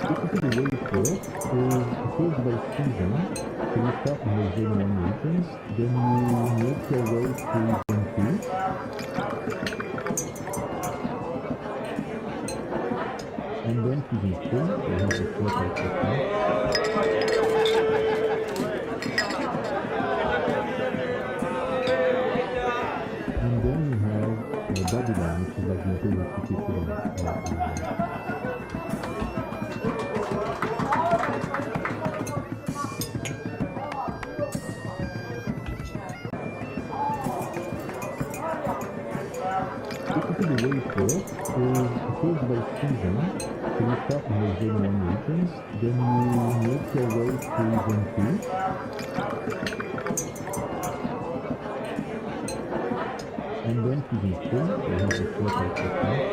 Basically, the way it works is it goes by season. So you start in the Zone 1 regions, then you make your way through Zone 2, and then to Zone 3. So here's the float I talked about. And then you have Babylon, which is like the imperial city equivalent. Basically, the way it works is it goes by season. So you start in the Zone 1 regions, then you make your way through Zone 2, and then to Zone 3. So here's the float I talked about.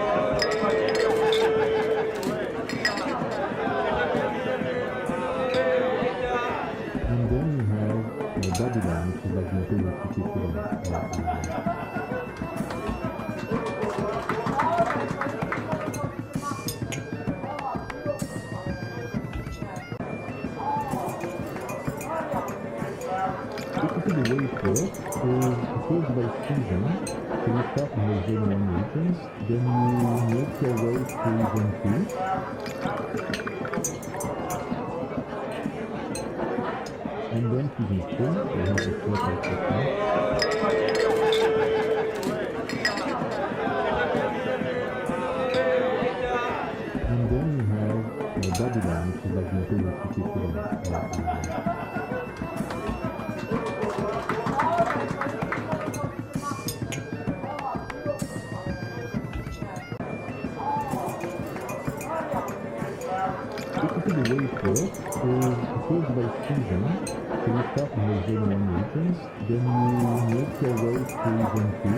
And then you have Babylon, which is like the imperial city equivalent. Basically, the way it works is it goes by season. So you start in the Zone 1 regions, then you make your way through Zone 2,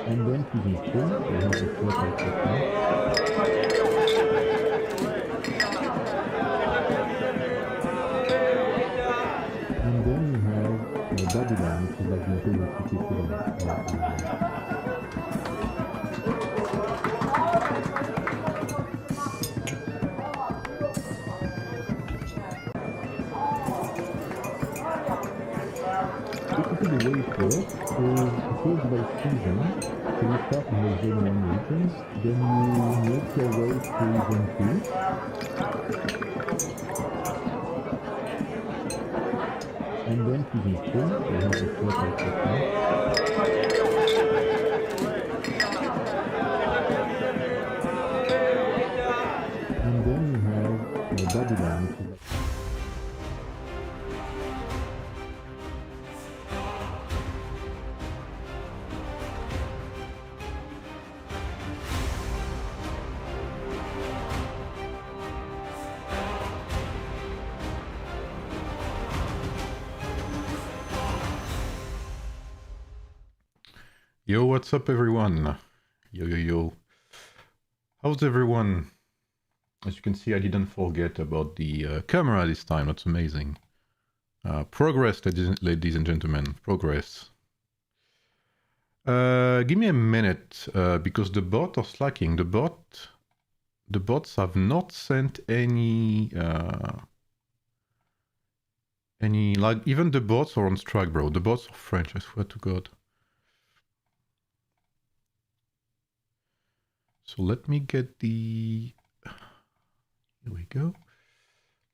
and then to Zone 3. So here's the float I talked about. And then you have Babylon, which is like the imperial city equivalent. Basically, the way it works is it goes by season. So you start in the Zone 1 regions, then you make your way through Zone 2, and then to Zone 3. So here's the float I talked about. And then you have Babylon, which is like the imperial city equivalent. Basically, the way it works is it goes by season. So you start in the Zone 1 regions, then you make your way through Zone 2, and then to Zone 3. So here's the float I talked about. And then you have Babylon, which is like Yo, what's up, everyone? Yo. How's everyone? As you can see, I didn't forget about the camera this time. That's amazing. Progress, ladies and gentlemen. Progress. Give me a minute, because the bots are slacking. The bots have not sent any, like, even the bots are on strike, bro. The bots are French, I swear to God. So let me get the... Here we go.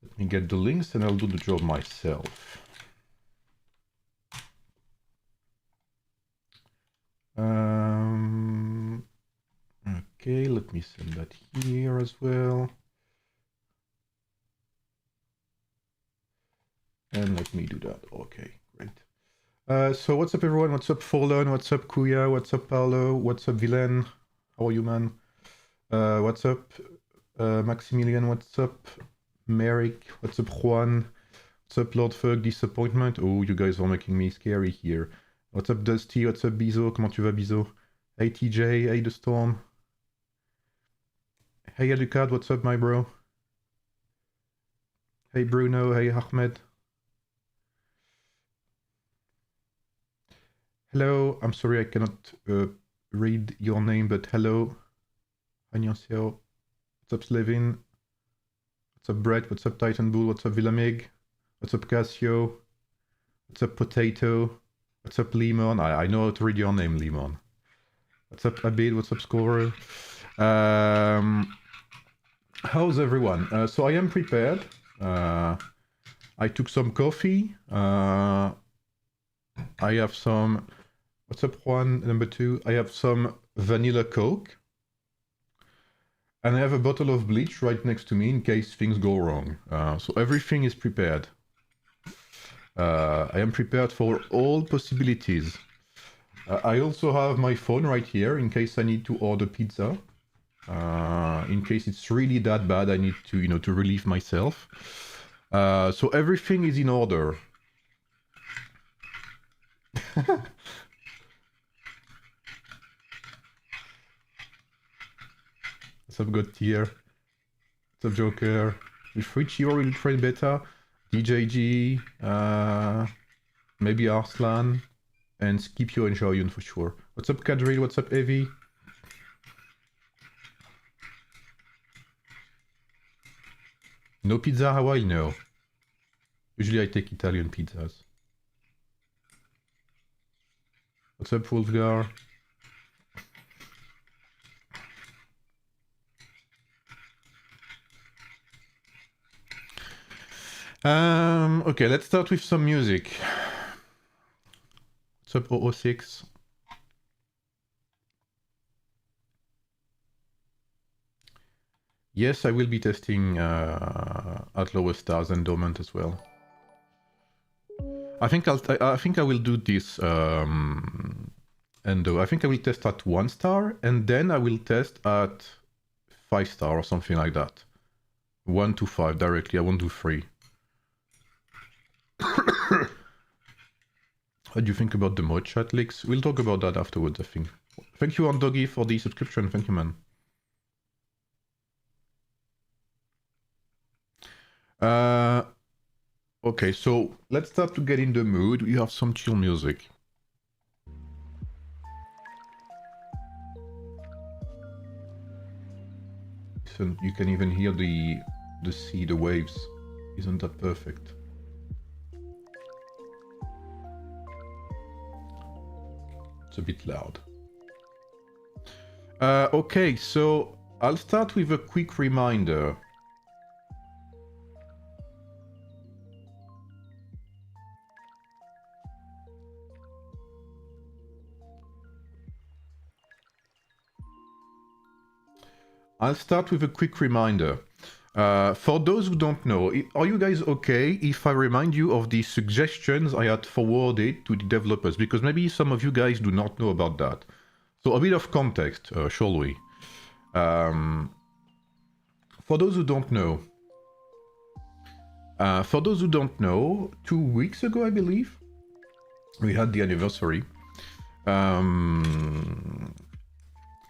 Let me get the links and I'll do the job myself. Okay, let me send that here as well. And let me do that. Okay, great. So what's up, everyone? What's up, Forlorn? What's up, Kuya? What's up, Paolo? What's up, Villain? How are you, man? What's up, Maximilian? What's up, Merrick? What's up, Juan? What's up, Lord Fug? Disappointment? Oh, you guys are making me scary here. What's up, Dusty? What's up, Bizo? Comment tu vas, Bizo? Hey, TJ. Hey, The Storm. Hey, Alucard. What's up, my bro? Hey, Bruno. Hey, Ahmed. Hello. I'm sorry I cannot read your name, but hello. 안녕하세요. What's up, Slevin? What's up, Brett? What's up, Titan Bull? What's up, Villamig? What's up, Cassio? What's up, Potato? What's up, Lemon? I know how to read your name, Lemon. What's up, Abid? What's up, Scorer? How's everyone? So I am prepared. I took some coffee. I have some... What's up, Juan? Number 2. I have some vanilla Coke. And I have a bottle of bleach right next to me in case things go wrong. So everything is prepared. I am prepared for all possibilities. I also have my phone right here in case I need to order pizza. In case it's really that bad, I need to, you know, to relieve myself. So everything is in order. What's up, God Tier? What's up, Joker? With Richie or will train beta? DJG, maybe Arslan, and Scipio and Xiaoyun for sure. What's up, Kadril? What's up, Evie? No pizza Hawaii? No. Usually I take Italian pizzas. What's up, Wolfgar? Okay, let's start with some music. What's up, 006? Yes, I will be testing at lower stars and dormant as well. I think I will do this endo. I think I will test at 1 star and then I will test at 5 star or something like that. 1 to 5 directly. I won't do 3. What do you think about the mod chat leaks? We'll talk about that afterwards, I think. Thank you, Doggy, for the subscription. Thank you, man. Okay, so let's start to get in the mood. We have some chill music. Listen, you can even hear the sea, the waves. Isn't that perfect? It's a bit loud. Okay, so I'll start with a quick reminder. For those who don't know, are you guys okay if I remind you of the suggestions I had forwarded to the developers? Because maybe some of you guys do not know about that. So a bit of context, shall we? For those who don't know, 2 weeks ago, I believe, we had the anniversary.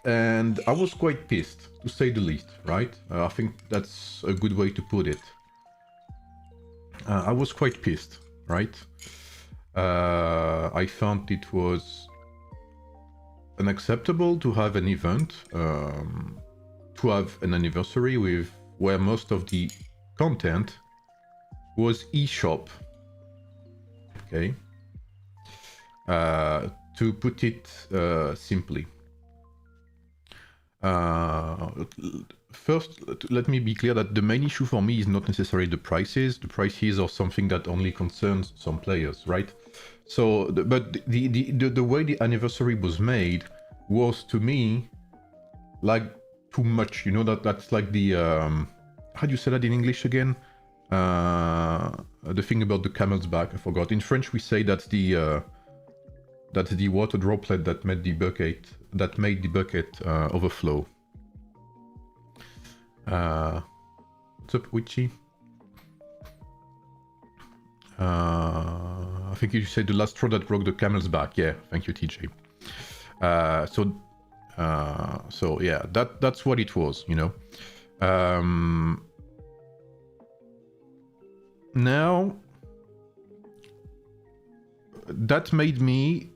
And I was quite pissed, to say the least, right? I think that's a good way to put it. I was quite pissed, right? I found it was unacceptable to have an event, to have an anniversary with where most of the content was eShop. Okay? To put it simply. First, let me be clear that the main issue for me is not necessarily the prices. The prices are something that only concerns some players, right? So, but the way the anniversary was made was, to me, like too much. You know, that's like the how do you say that in English again? The thing about the camel's back, I forgot. In French, we say that's the water droplet that made the bucket overflow. What's up, Witchy? I think you said the last straw that broke the camel's back. Yeah, thank you, TJ. So yeah, that's what it was, you know. Now that made me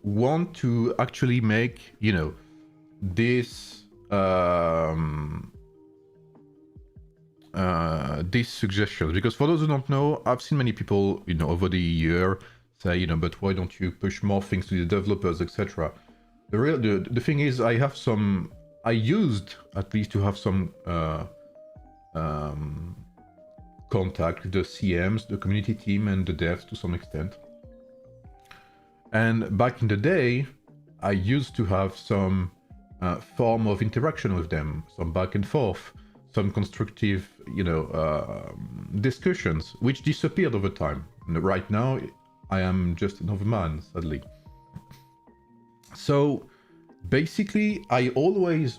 want to actually make, you know, this these suggestions, because for those who don't know, I've seen many people, you know, over the year say, you know, but why don't you push more things to the developers, etc. The thing is, I used at least to have some contact with the CMs, the community team, and the devs to some extent. And back in the day, I used to have some form of interaction with them, some back and forth, some constructive, you know, discussions, which disappeared over time. And right now, I am just another man, sadly. So basically, I always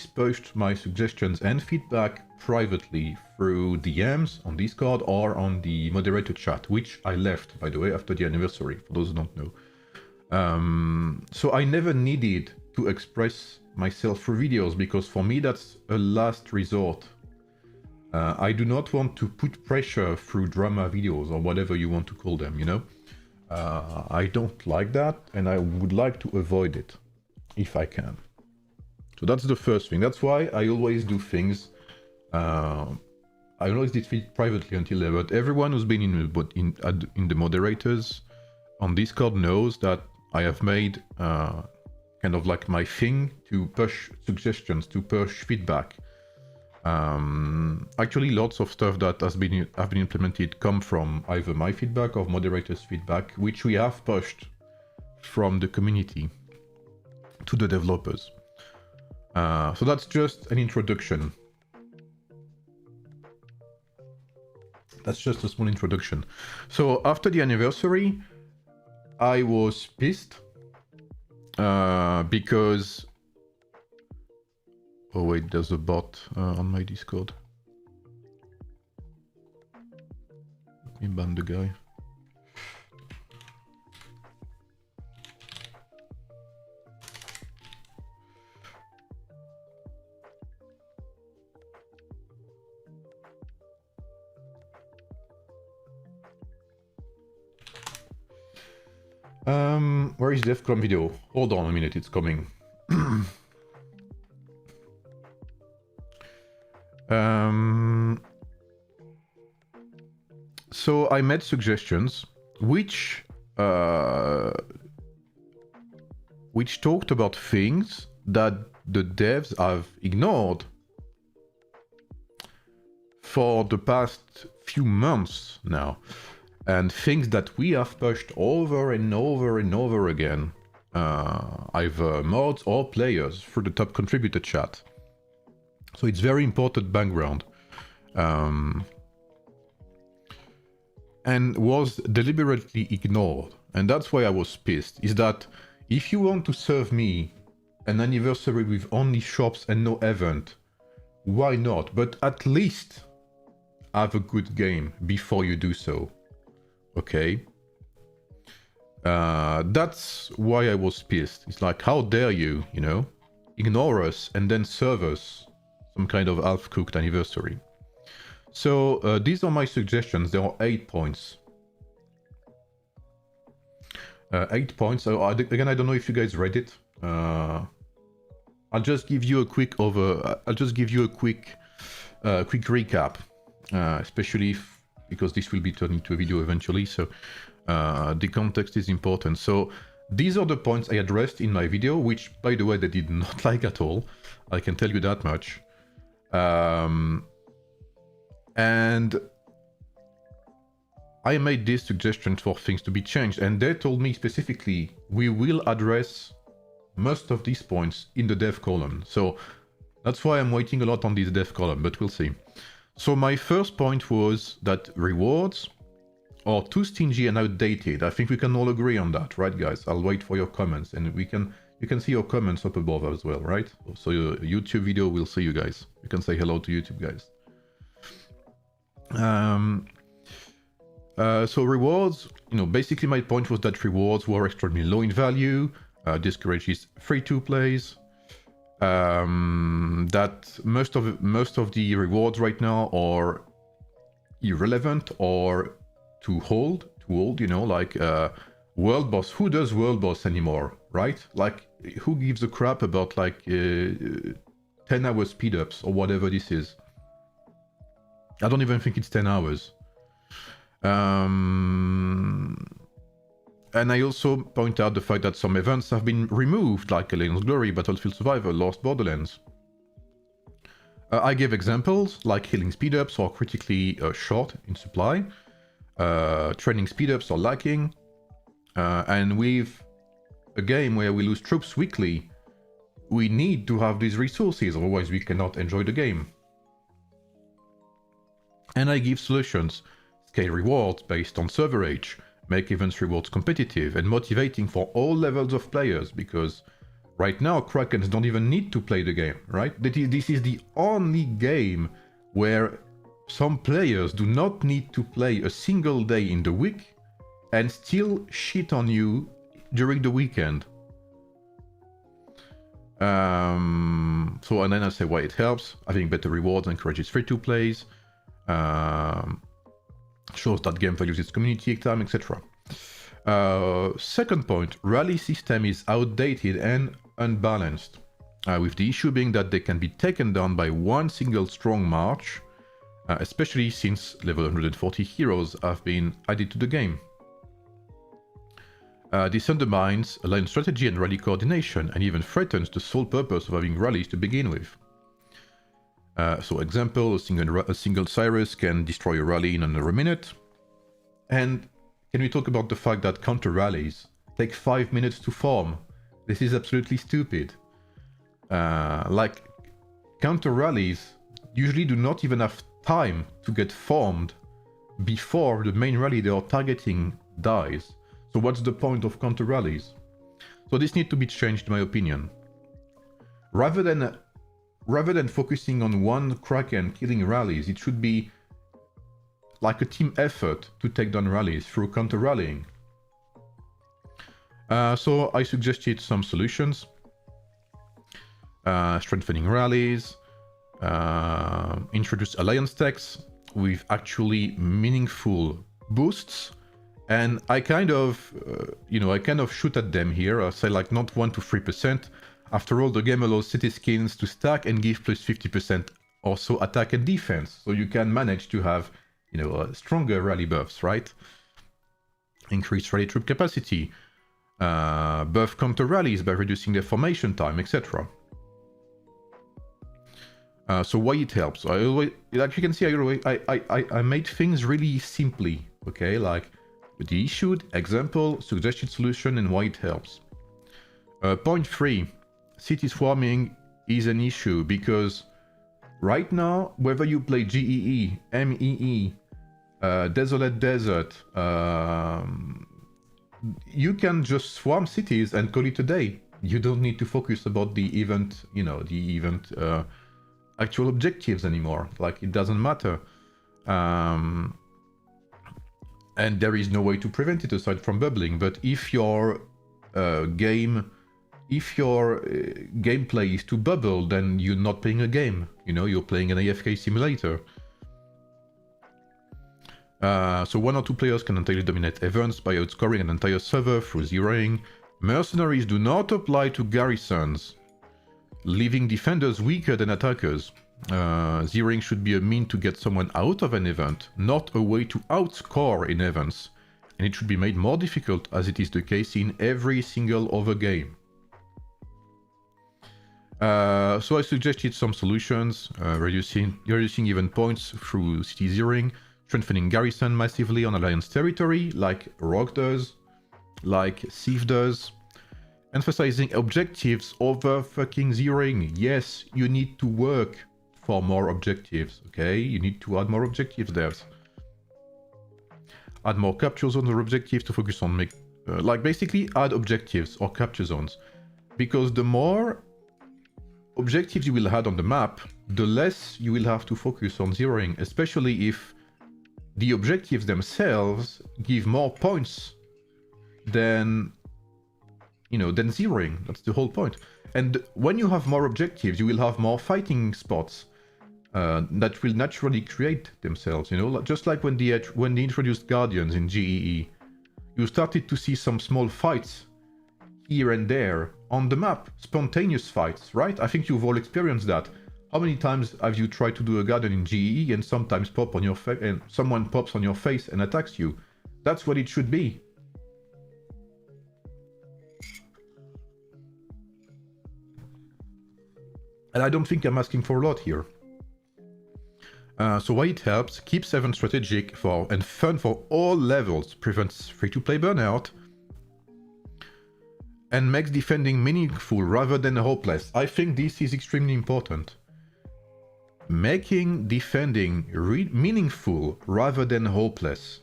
pushed my suggestions and feedback privately through DMs on Discord or on the moderator chat, which I left, by the way, after the anniversary, for those who don't know. So I never needed to express myself through videos, because for me that's a last resort. I do not want to put pressure through drama videos or whatever you want to call them, you know. I don't like that, and I would like to avoid it if I can. So that's the first thing. That's why I always do things. I always did it privately until there, but everyone who's been in the moderators on Discord knows that I have made kind of like my thing to push suggestions, to push feedback. Actually, lots of stuff that have been implemented come from either my feedback or moderators' feedback, which we have pushed from the community to the developers. So that's just an introduction. That's just a small introduction. So after the anniversary, I was pissed because... Oh wait, there's a bot on my Discord. Let me ban the guy. Where is the Defcon video? Hold on a minute, it's coming. So I made suggestions which talked about things that the devs have ignored for the past few months now, and things that we have pushed over and over and over again, either mods or players, through the top contributor chat. So it's very important background. And was deliberately ignored. And that's why I was pissed, is that if you want to serve me an anniversary with only shops and no event, why not? But at least have a good game before you do so. Okay? That's why I was pissed. It's like, how dare you, you know, ignore us and then serve us some kind of half-cooked anniversary. So these are my suggestions. There are 8 points. 8 points. So again, I don't know if you guys read it. I'll just give you a quick quick recap, especially because this will be turned into a video eventually. So the context is important. So these are the points I addressed in my video, which, by the way, they did not like at all. I can tell you that much. And I made these suggestions for things to be changed, and they told me specifically, we will address most of these points in the dev column. So that's why I'm waiting a lot on this dev column, but we'll see. So my first point was that rewards are too stingy and outdated. I think we can all agree on that, right, guys? I'll wait for your comments, and you can see your comments up above as well, right? So your YouTube video will see you guys. You can say hello to YouTube, guys. So rewards, you know, basically my point was that rewards were extremely low in value, discourages free-to-plays, that most of the rewards right now are irrelevant or to hold, you know, like World boss. Who does world boss anymore, right? Like, who gives a crap about like 10-hour speed ups or whatever this is? I don't even think it's 10 hours. And I also point out the fact that some events have been removed, like Alien's Glory, Battlefield Survivor, Lost Borderlands. I give examples, like healing speedups are critically short in supply, training speedups are lacking, and with a game where we lose troops weekly, we need to have these resources, otherwise we cannot enjoy the game. And I give solutions, scale rewards based on server age, make events rewards competitive and motivating for all levels of players, because right now Krakens don't even need to play the game, right? This is the only game where some players do not need to play a single day in the week and still shit on you during the weekend. So, and then I say why it helps. Having better rewards encourages free-to-plays, shows that game values its community time, etc. Second point, rally system is outdated and unbalanced, with the issue being that they can be taken down by one single strong march, especially since level 140 heroes have been added to the game. This undermines alliance strategy and rally coordination, and even threatens the sole purpose of having rallies to begin with. So example, a single Cyrus can destroy a rally in under a minute. And can we talk about the fact that counter rallies take 5 minutes to form? This is absolutely stupid. Like, counter rallies usually do not even have time to get formed before the main rally they are targeting dies. So what's the point of counter rallies? So this needs to be changed, in my opinion. Rather than focusing on one Kraken killing rallies, it should be like a team effort to take down rallies through counter rallying. So I suggested some solutions. Strengthening rallies, introduce alliance techs with actually meaningful boosts. And I kind of, shoot at them here. I say like not 1 to 3%. After all, the game allows city skins to stack and give plus 50% also attack and defense. So you can manage to have, stronger rally buffs, right? Increase rally troop capacity, buff counter rallies by reducing their formation time, etc. So why it helps? I always, like you can see, I made things really simply, okay? Like with the issued, example, suggested solution, and why it helps. Point 3, city swarming is an issue because right now, whether you play GEE, MEE, Desolate Desert, you can just swarm cities and call it a day. You don't need to focus about the event, actual objectives anymore. Like, it doesn't matter. And there is no way to prevent it aside from bubbling. But if your gameplay is to bubble, then you're not playing a game. You're playing an AFK simulator. So 1 or 2 players can entirely dominate events by outscoring an entire server through zeroing. Mercenaries do not apply to garrisons, leaving defenders weaker than attackers. Zeroing should be a mean to get someone out of an event, not a way to outscore in events. And it should be made more difficult, as it is the case in every single other game. So I suggested some solutions, reducing event points through city zeroing, strengthening garrison massively on alliance territory, like Rogue does, like Thief does, emphasizing objectives over fucking zeroing. Yes, you need to work for more objectives, okay? You need to add more objectives there. Add more capture zones or objectives to focus on basically add objectives or capture zones. Because the more objectives you will add on the map, the less you will have to focus on zeroing, especially if the objectives themselves give more points than zeroing. That's the whole point. And when you have more objectives, you will have more fighting spots that will naturally create themselves. Just like when they introduced Guardians in GEE. you started to see some small fights here and there on the map, spontaneous fights, right? I think you've all experienced that. How many times have you tried to do a garden in GE and sometimes pop on your face and someone pops on your face and attacks you? That's what it should be. And I don't think I'm asking for a lot here. So why it helps, keeps events strategic for and fun for all levels, prevents free-to-play burnout, and makes defending meaningful rather than hopeless. I think this is extremely important. Making defending meaningful rather than hopeless.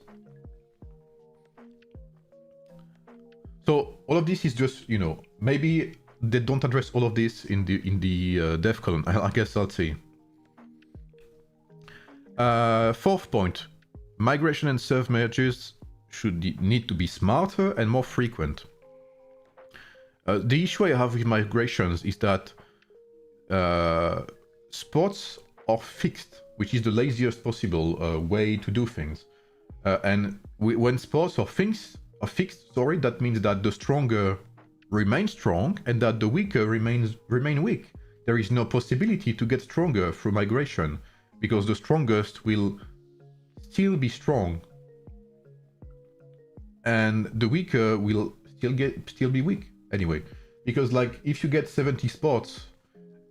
So all of this is just, you know, maybe they don't address all of this in the dev column. I guess I'll see. Fourth point, migration and serve merges need to be smarter and more frequent. The issue I have with migrations is that spots are fixed, which is the laziest possible way to do things. And when spots are fixed, that means that the stronger remain strong and that the weaker remain weak. There is no possibility to get stronger through migration, because the strongest will still be strong and the weaker will still be weak anyway. Because like if you get 70 spots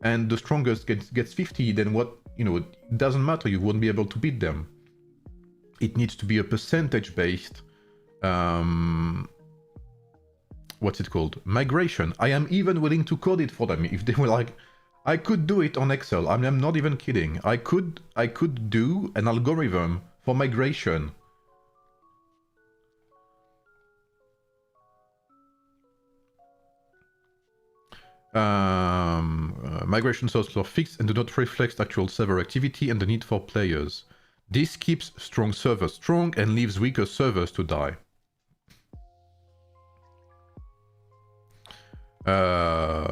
and the strongest gets 50, then what, you know, it doesn't matter, you won't be able to beat them. It needs to be a percentage based what's it called, migration. I am even willing to code it for them if they were like, I could do it on Excel. I'm not even kidding. I could do an algorithm for migration. Migration sources are fixed and do not reflect actual server activity and the need for players. This keeps strong servers strong and leaves weaker servers to die.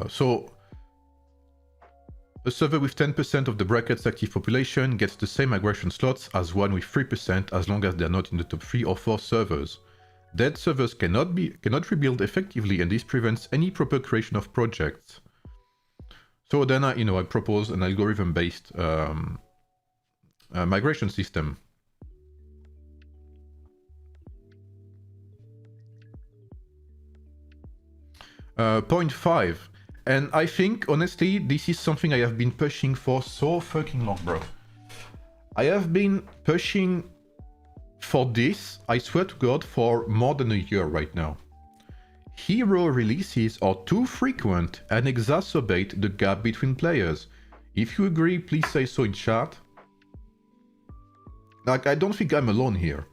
So a server with 10% of the bracket's active population gets the same migration slots as one with 3% as long as they're not in the top 3 or 4 servers. Dead servers cannot rebuild effectively, and this prevents any proper creation of projects. So then I propose an algorithm-based migration system. Point 5. And I think, honestly, this is something I have been pushing for so fucking long, bro. I have been pushing for this, I swear to God, for more than a year right now. Hero releases are too frequent and exacerbate the gap between players. If you agree, please say so in chat. Like, I don't think I'm alone here.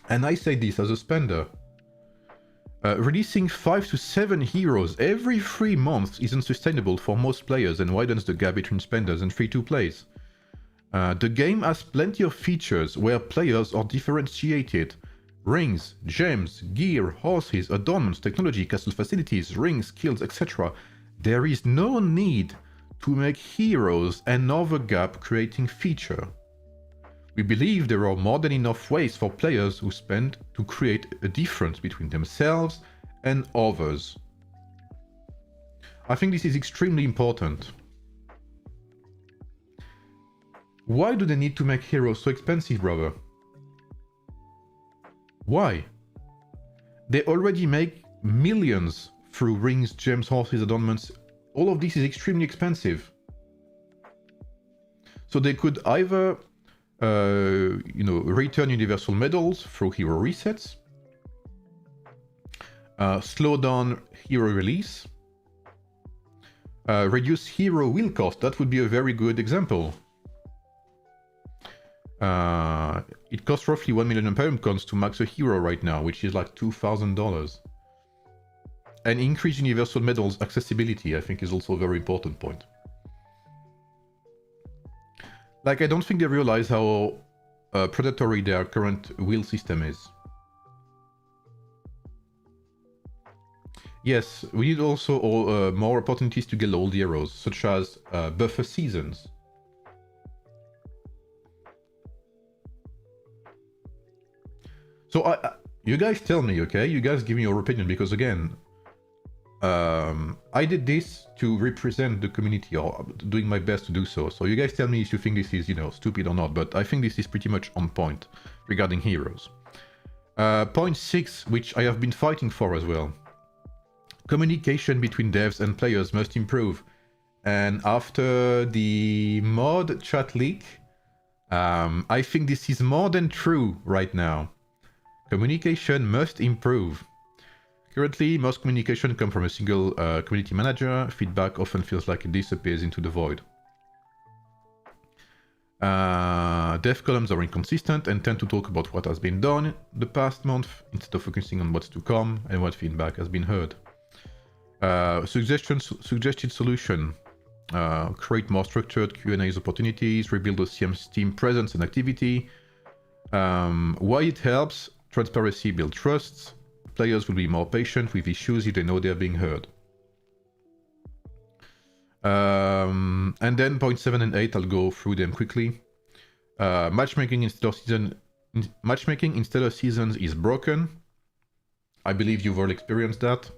And I say this as a spender. Releasing 5 to 7 heroes every 3 months isn't sustainable for most players and widens the gap between spenders and free-to-plays. The game has plenty of features where players are differentiated. Rings, gems, gear, horses, adornments, technology, castle facilities, rings, skills, etc. There is no need to make heroes another gap-creating feature. We believe there are more than enough ways for players who spend to create a difference between themselves and others. I think this is extremely important. Why do they need to make heroes so expensive, brother? Why? They already make millions through rings, gems, horses, adornments. All of this is extremely expensive. So they could either return universal medals through hero resets, slow down hero release, reduce hero wheel cost. That would be a very good example. It costs roughly 1 million Imperium coins to max a hero right now, which is like $2,000. And increase universal medals accessibility, I think, is also a very important point. Like, I don't think they realize how predatory their current wheel system is. Yes, we need also more opportunities to get old heroes, such as buffer seasons. So You guys tell me, okay? You guys give me your opinion, because again, I did this to represent the community, or doing my best to do so. So you guys tell me if you think this is, you know, stupid or not, but I think this is pretty much on point regarding heroes. Point 6, which I have been fighting for as well. Communication between devs and players must improve. And after the mod chat leak, I think this is more than true right now. Communication must improve. Currently, most communication comes from a single community manager. Feedback often feels like it disappears into the void. Dev columns are inconsistent and tend to talk about what has been done the past month instead of focusing on what's to come and what feedback has been heard. Suggested solution. Create more structured Q&As opportunities, rebuild the CM's team presence and activity. Why it helps? Transparency builds trusts. Players will be more patient with issues if they know they're being heard. And then point 7 and 8, I'll go through them quickly. Matchmaking instead of seasons is broken. I believe you've all experienced that.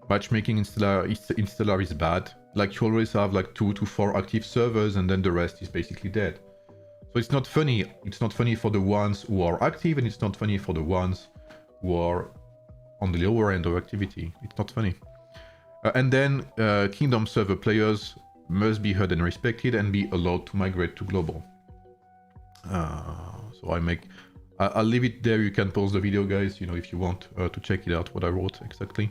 Matchmaking in Stellar is bad. Like, you always have like 2 to 4 active servers and then the rest is basically dead. So it's not funny. It's not funny for the ones who are active, and it's not funny for the ones who are on the lower end of activity. It's not funny. And then Kingdom server players must be heard and respected and be allowed to migrate to global. So I'll leave it there. You can pause the video, guys, you know, if you want to check it out, what I wrote exactly.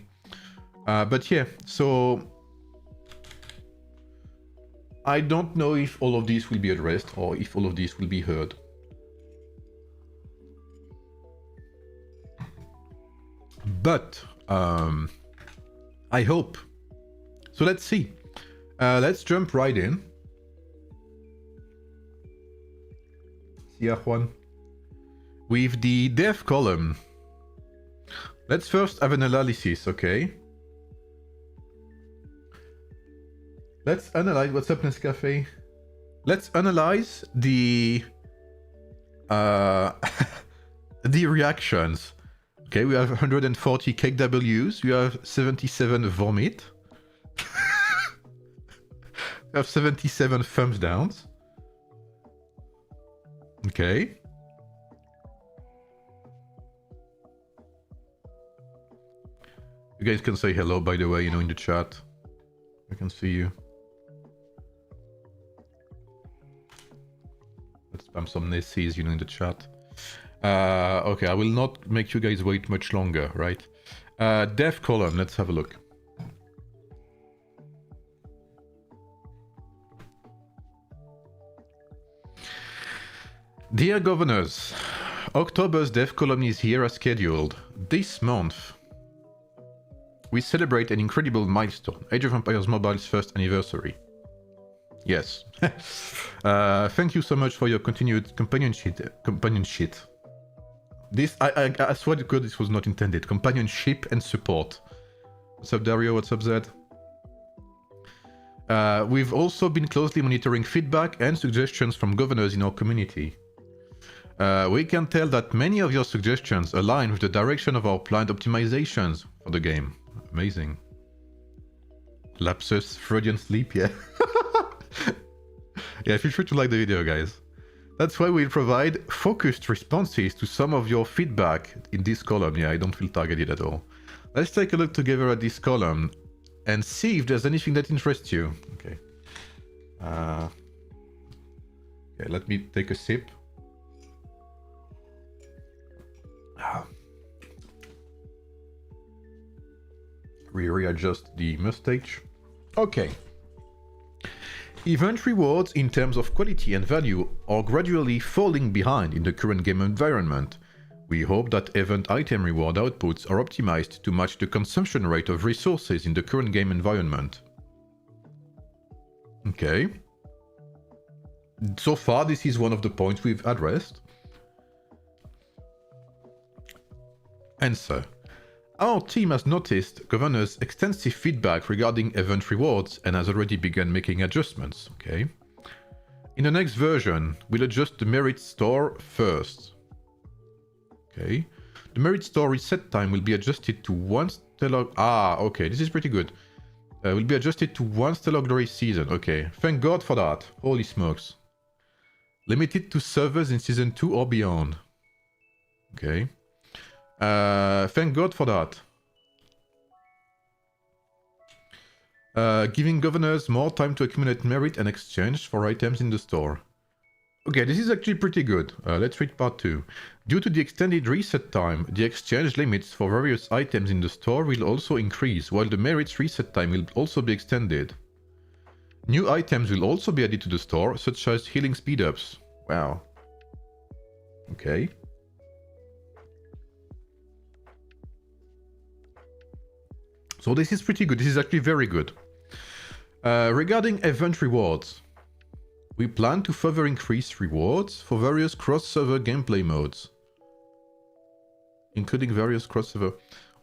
But yeah, so I don't know if all of these will be addressed or if all of these will be heard. But I hope. So let's see. Let's jump right in. See ya, Juan. With the dev column. Let's first have an analysis, okay? Let's analyze what's up, Nescafe. Let's analyze the the reactions. Okay, we have 140 cake Ws. We have 77 vomit. We have 77 thumbs downs. Okay. You guys can say hello, by the way, you know, in the chat. I can see you. Let's spam some Nessies, you know, in the chat. Okay, I will not make you guys wait much longer, right? Dev column, let's have a look. Dear governors, October's dev column is here as scheduled. This month, we celebrate an incredible milestone, Age of Empires Mobile's first anniversary. Yes. Thank you so much for your continued companionship. This, I swear to God, this was not intended. Companionship and support. What's up, Dario? What's up, Zed? We've also been closely monitoring feedback and suggestions from governors in our community. We can tell that many of your suggestions align with the direction of our planned optimizations for the game. Amazing. Lapsus, Freudian sleep, yeah. Yeah, feel free to like the video, guys. That's why we'll provide focused responses to some of your feedback in this column. Yeah, I don't feel targeted at all. Let's take a look together at this column and see if there's anything that interests you. Okay. Okay, let me take a sip. Readjust the mustache. Okay. Event rewards in terms of quality and value are gradually falling behind in the current game environment. We hope that event item reward outputs are optimized to match the consumption rate of resources in the current game environment. Okay. So far, this is one of the points we've addressed. Answer. Our team has noticed Governor's extensive feedback regarding event rewards and has already begun making adjustments, okay? In the next version, we'll adjust the merit store first. Okay. The merit store reset time will be adjusted to 1 stellar... Ah, okay, this is pretty good. Will be adjusted to 1 stellar glory season. Okay, thank God for that. Holy smokes. Limited to servers in season 2 or beyond. Okay. Thank God for that. Giving governors more time to accumulate merit and exchange for items in the store. Okay, this is actually pretty good. Let's read part 2. Due to the extended reset time, the exchange limits for various items in the store will also increase, while the merits reset time will also be extended. New items will also be added to the store, such as healing speed-ups. Wow. Okay. So this is pretty good. This is actually very good. Regarding event rewards, we plan to further increase rewards for various cross-server gameplay modes, including various cross-server...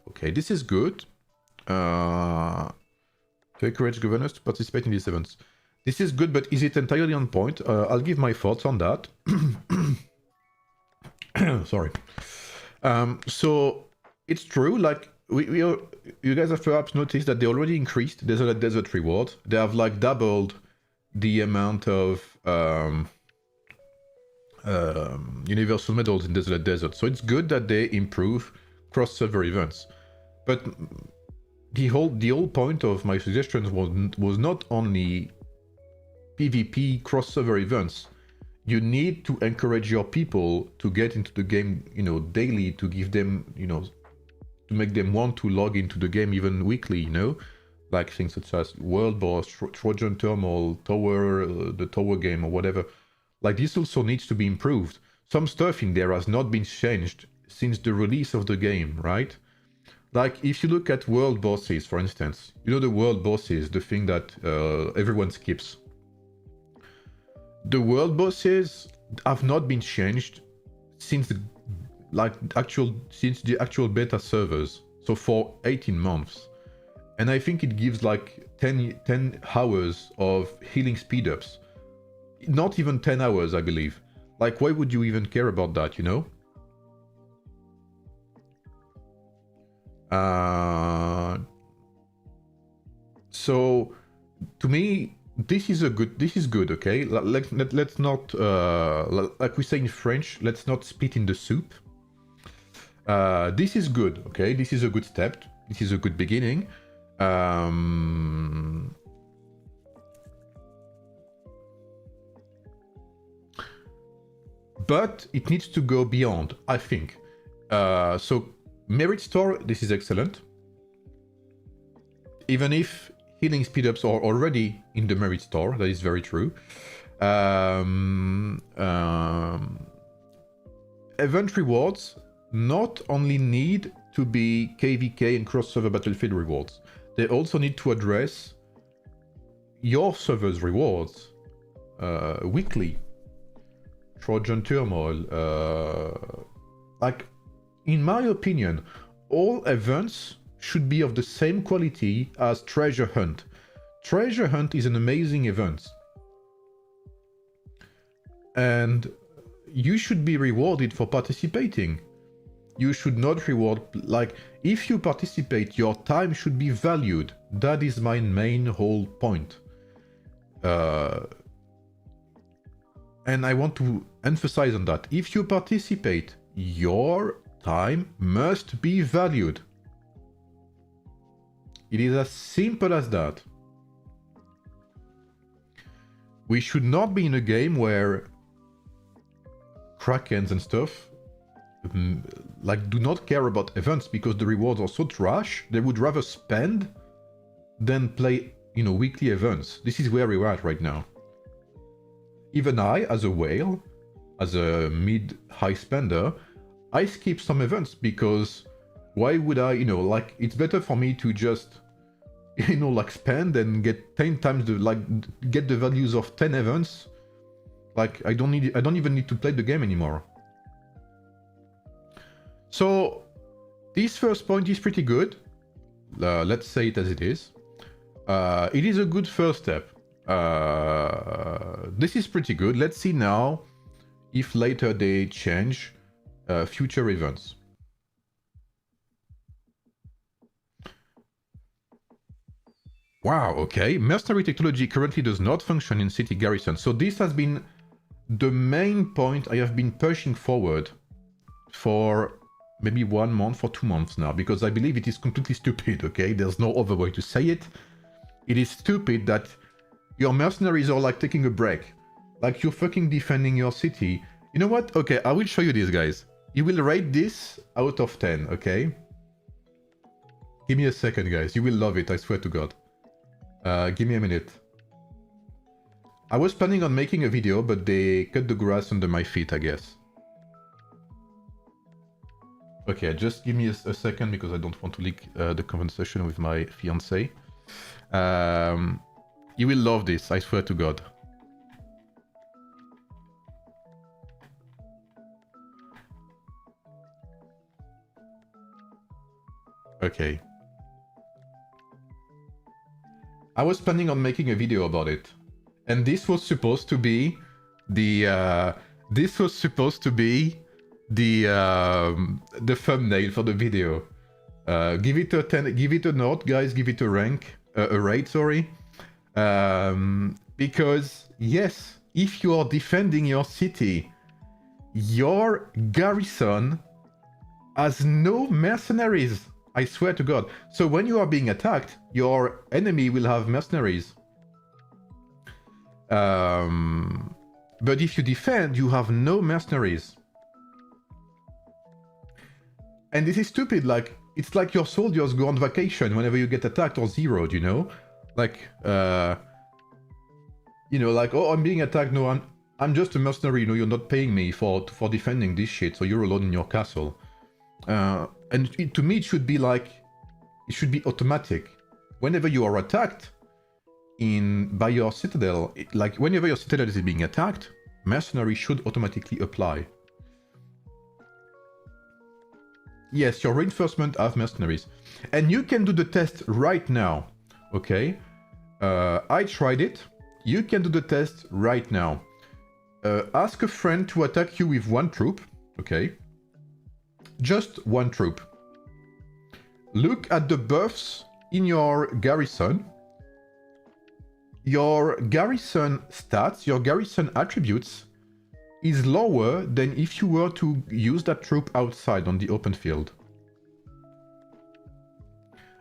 Okay, this is good. To encourage governors to participate in these events. This is good, but is it entirely on point? I'll give my thoughts on that. Sorry. So, it's true, like, you guys have perhaps noticed that they already increased Desolate Desert reward. They have, like, doubled the amount of universal medals in Desolate Desert. So it's good that they improve cross-server events. But the whole point of my suggestions was not only PvP cross-server events. You need to encourage your people to get into the game, you know, daily, to give them, you know, to make them want to log into the game even weekly, you know? Like things such as World Boss, Trojan Thermal, Tower, the Tower game or whatever. Like this also needs to be improved. Some stuff in there has not been changed since the release of the game, right? Like if you look at World Bosses, for instance, you know the World Bosses, the thing that everyone skips. The World Bosses have not been changed since the actual beta servers. So for 18 months. And I think it gives like 10 hours of healing speed-ups. Not even 10 hours, I believe. Like, why would you even care about that, you know? So, to me, this is good, okay? Let's not, like we say in French, let's not spit in the soup. This is good, okay? This is a good step. This is a good beginning. But it needs to go beyond, I think. So, Merit Store, this is excellent. Even if healing speed-ups are already in the Merit Store, that is very true. Event rewards not only need to be KVK and cross-server battlefield rewards, they also need to address your server's rewards weekly. Trojan Turmoil. Like, in my opinion, all events should be of the same quality as Treasure Hunt. Treasure Hunt is an amazing event. And you should be rewarded for participating. You should not reward, like, if you participate, your time should be valued. That is my main whole point. And I want to emphasize on that. If you participate, your time must be valued. It is as simple as that. We should not be in a game where Krakens and stuff like do not care about events because the rewards are so trash. They would rather spend than play, you know, weekly events. This is where we're at right now. Even I, as a whale, as a mid-high spender, I skip some events because why would I, you know, like, it's better for me to just, you know, like, spend and get 10 times the, like, get the values of 10 events. Like, I don't even need to play the game anymore. So, this first point is pretty good. Let's say it as it is. It is a good first step. This is pretty good. Let's see now if later they change future events. Wow, okay. Mercenary technology currently does not function in city garrison. So this has been the main point I have been pushing forward for maybe 1 month or 2 months now, because I believe it is completely stupid, okay? There's no other way to say it. It is stupid that your mercenaries are like taking a break. Like you're fucking defending your city. You know what? Okay, I will show you this, guys. You will rate this out of 10, okay? Give me a second, guys. You will love it, I swear to God. Give me a minute. I was planning on making a video, but they cut the grass under my feet, I guess. Okay, just give me a second because I don't want to leak the conversation with my fiancé. You will love this, I swear to God. Okay. I was planning on making a video about it. And this was supposed to be the thumbnail for the video. Give it a 10, give it a note, guys, give it a rank, a rate, sorry. Because yes, if you are defending your city, your garrison has no mercenaries. I swear to God. So when you are being attacked, your enemy will have mercenaries. But if you defend, you have no mercenaries. And this is stupid, like, it's like your soldiers go on vacation whenever you get attacked or zeroed, you know? Like, you know, like, oh, I'm being attacked, no, I'm just a mercenary, you know, you're not paying me for defending this shit, so you're alone in your castle. And to me, it should be like, it should be automatic. Whenever you are attacked by your citadel, like whenever your citadel is being attacked, mercenary should automatically apply. Yes, your reinforcement have mercenaries. And you can do the test right now, okay? I tried it. You can do the test right now. Ask a friend to attack you with 1 troop, okay? Just 1 troop. Look at the buffs in your garrison. Your garrison stats, your garrison attributes is lower than if you were to use that troop outside on the open field.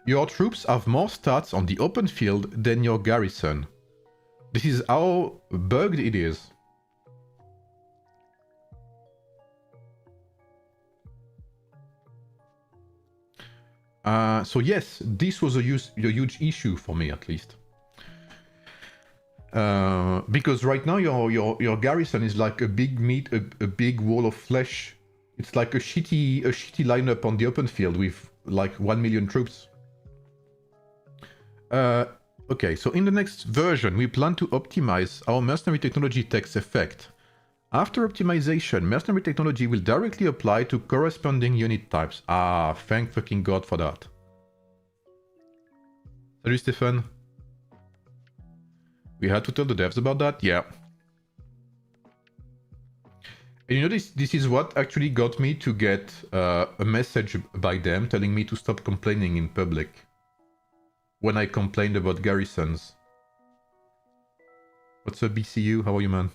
Your troops have more stats on the open field than your garrison. This is how bugged it is. So yes, this was a huge issue for me, at least. Because right now your garrison is like a big wall of flesh. It's like a shitty lineup on the open field with like 1 million troops. Okay, so in the next version, we plan to optimize our mercenary technology text effect. After optimization, mercenary technology will directly apply to corresponding unit types. Ah, thank fucking God for that. Salut Stefan. We had to tell the devs about that? Yeah. And you know, this is what actually got me to get a message by them telling me to stop complaining in public. When I complained about garrisons. What's up, BCU? How are you, man?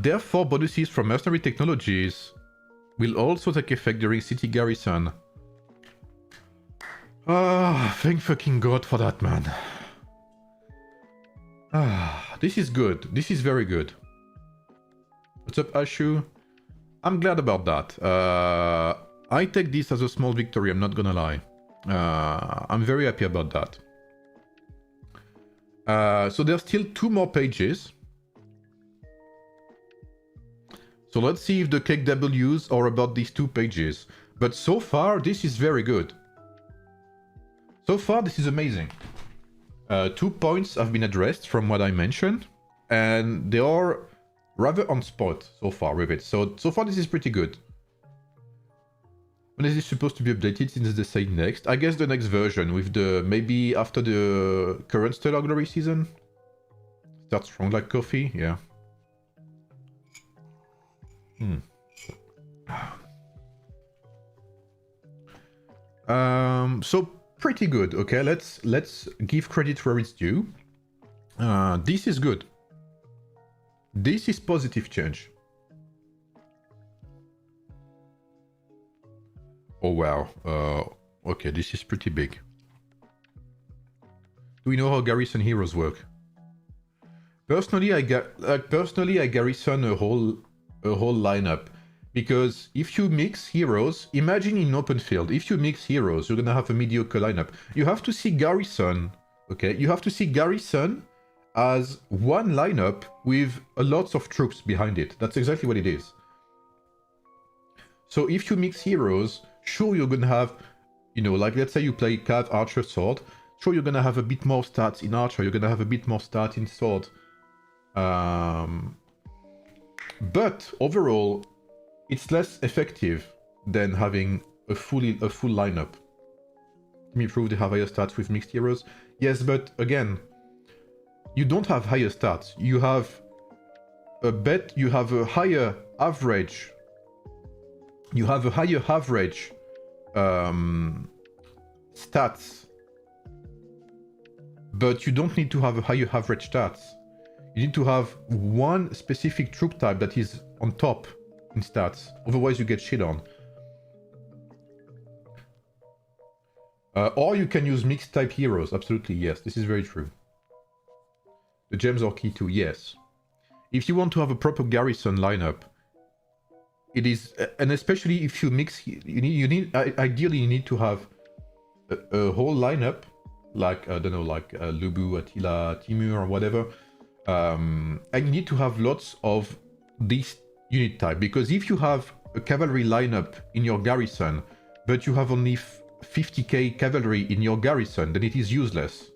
Therefore, bonuses from mercenary technologies will also take effect during city garrison. Ah, thank fucking God for that, man. Ah, this is good. This is very good. What's up, Ashu? I'm glad about that. I take this as a small victory, I'm not gonna lie. I'm very happy about that. So there's still 2 more pages. So let's see if the cake W's are about these 2 pages. But so far, this is very good. So far, this is amazing. 2 points have been addressed from what I mentioned. And they are rather on spot so far with it. So far, this is pretty good. When is this supposed to be updated since they say next? I guess the next version with the... maybe after the current Stellar Glory season? Start strong like coffee? Yeah. So pretty good. Okay, let's give credit where it's due. This is good. This is positive change. Oh wow. Okay, this is pretty big. Do we know how garrison heroes work? Personally, I garrison a whole lineup, because if you mix heroes, imagine in open field, if you mix heroes, you're gonna have a mediocre lineup. You have to see garrison, okay? You have to see garrison as one lineup with a lots of troops behind it. That's exactly what it is. So if you mix heroes, sure you're gonna have, you know, like let's say you play cav, archer, sword. Sure, you're gonna have a bit more stats in archer. You're gonna have a bit more stats in sword. But overall, it's less effective than having a full lineup. Me prove they have higher stats with mixed heroes. Yes, but again, you don't have higher stats. You have a higher average. You have a higher average stats, but you don't need to have a higher average stats. You need to have one specific troop type that is on top in stats. Otherwise, you get shit on. Or you can use mixed type heroes. Absolutely, yes. This is very true. The gems are key too. Yes. If you want to have a proper garrison lineup, it is, and especially if you mix, ideally you need to have a whole lineup, like I don't know, like Lubu, Attila, Timur, or whatever. And you need to have lots of this unit type, because if you have a cavalry lineup in your garrison, but you have only 50k cavalry in your garrison, then it is useless.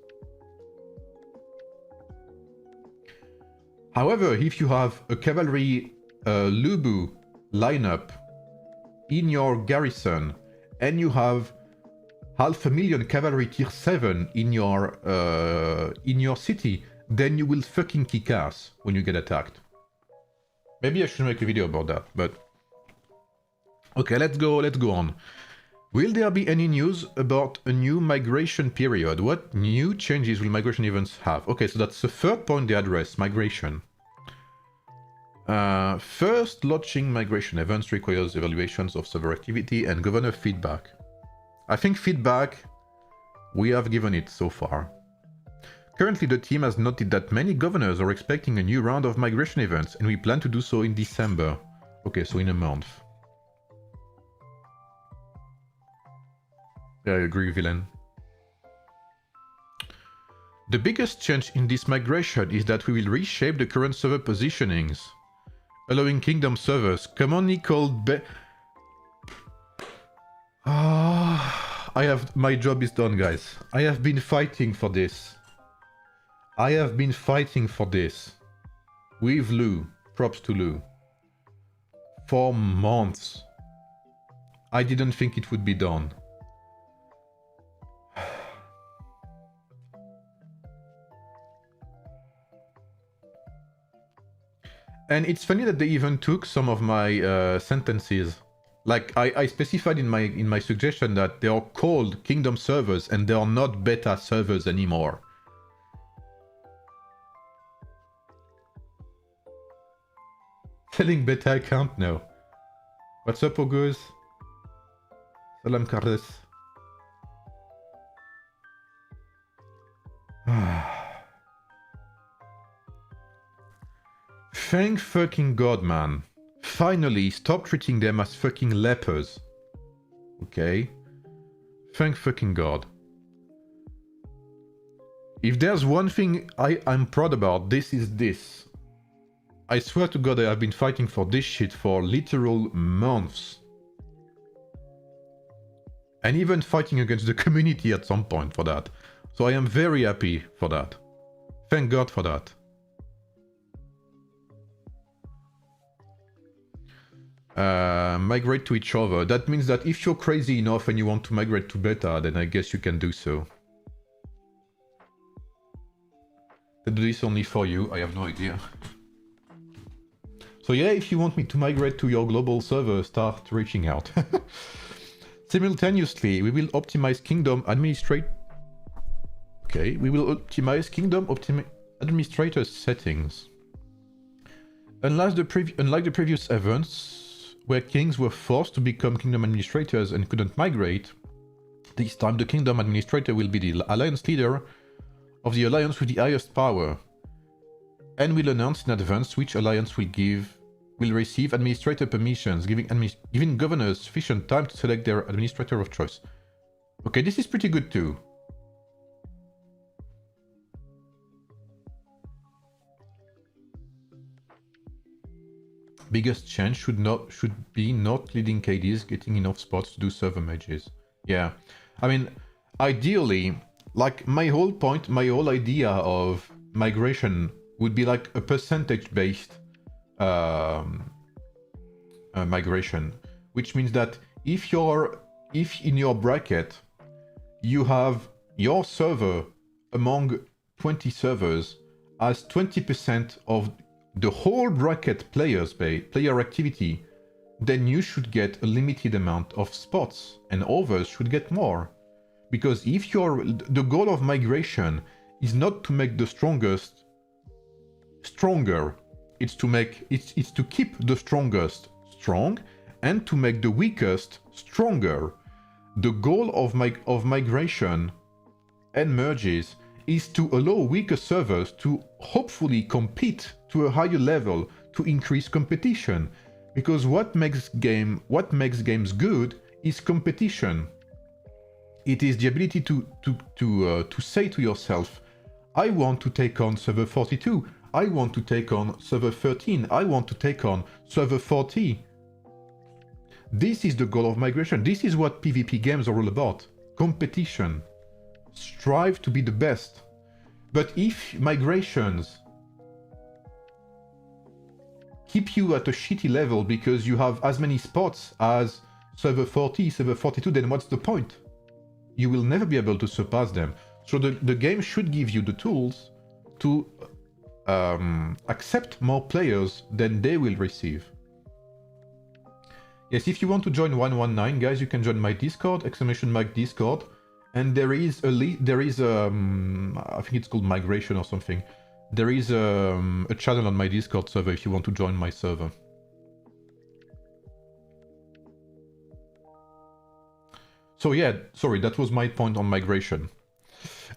However, if you have a cavalry Lubu lineup in your garrison, and you have 500,000 cavalry tier 7 in your city, then you will fucking kick ass when you get attacked. Maybe I should make a video about that, but... Okay, let's go on. Will there be any news about a new migration period? What new changes will migration events have? Okay, so that's the third point they address, migration. First, launching migration events requires evaluations of server activity and governor feedback. I think feedback, we have given it so far. Currently, the team has noted that many governors are expecting a new round of migration events, and we plan to do so in December. Okay, so in a month. Yeah, I agree, Villain. The biggest change in this migration is that we will reshape the current server positionings, allowing kingdom servers, commonly called my job is done, guys. I have been fighting for this. With Lou, props to Lou, for months. I didn't think it would be done. And it's funny that they even took some of my sentences. Like I specified in my suggestion that they are called kingdom servers and they are not beta servers anymore. Selling beta account? No. What's up, August? Salam Carles. Thank fucking God, man. Finally, stop treating them as fucking lepers. Okay? Thank fucking God. If there's one thing I'm proud about, this is this. I swear to God I have been fighting for this shit for literal months. And even fighting against the community at some point for that. So I am very happy for that. Thank God for that. Migrate to each other. That means that if you're crazy enough and you want to migrate to beta, then I guess you can do so. They do this only for you? I have no idea. So yeah, if you want me to migrate to your global server, start reaching out. Simultaneously, we will optimize kingdom administrate. Okay, we will optimize kingdom administrator settings. Unlike the previous events, where kings were forced to become kingdom administrators and couldn't migrate, this time the kingdom administrator will be the alliance leader of the alliance with the highest power, and will announce in advance which alliance will receive administrator permissions, giving governors sufficient time to select their administrator of choice. Okay, this is pretty good too. Biggest change should be not leading KDs getting enough spots to do server mages. Yeah, I mean, ideally, like my whole idea of migration would be like a percentage-based migration, which means that if in your bracket you have your server among 20 servers as 20% of the whole bracket player activity, then you should get a limited amount of spots and others should get more. Because if the goal of migration is not to make the strongest stronger, it's to keep the strongest strong and to make the weakest stronger. The goal of migration and merges is to allow weaker servers to hopefully compete to a higher level to increase competition. Because what makes games good is competition. It is the ability to say to yourself, I want to take on server 42, I want to take on server 13, I want to take on server 40. This is the goal of migration. This is what PvP games are all about. Competition. Strive to be the best. But if migrations keep you at a shitty level because you have as many spots as server 40, server 42, then what's the point? You will never be able to surpass them. So the game should give you the tools to accept more players than they will receive. Yes, if you want to join 119, guys, you can join my Discord, !Discord, and there is I think it's called Migration or something. There is a channel on my Discord server if you want to join my server. So yeah, sorry, that was my point on migration.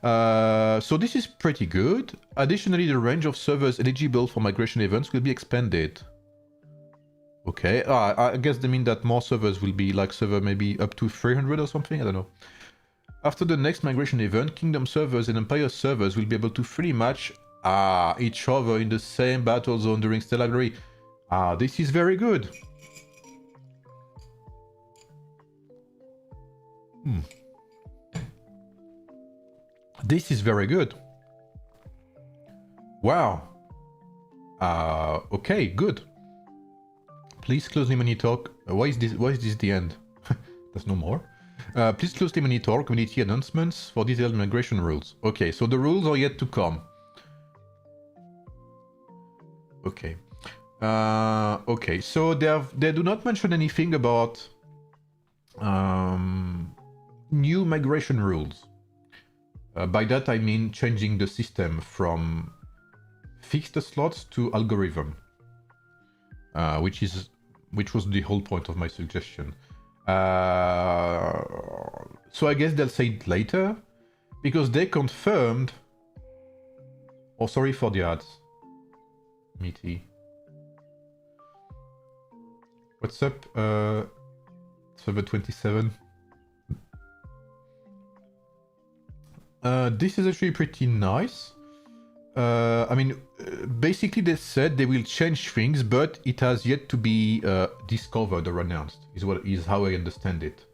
So this is pretty good. Additionally, the range of servers eligible for migration events will be expanded. Okay, I guess they mean that more servers will be like server maybe up to 300 or something, I don't know. After the next migration event, Kingdom servers and Empire servers will be able to freely match each other in the same battle zone during Stellar Glory. This is very good. This is very good. Wow. Okay, good. Please closely monitor. Why is this the end? There's no more. Please closely monitor community announcements for detailed migration rules. Okay, so the rules are yet to come. Okay. Okay, so they do not mention anything about new migration rules. By that I mean changing the system from fixed slots to algorithm, which was the whole point of my suggestion. So I guess they'll say it later, because they confirmed. Oh, sorry for the ads. Meaty. What's up, server 27? This is actually pretty nice. I mean, basically they said they will change things, but it has yet to be discovered or announced, is how I understand it.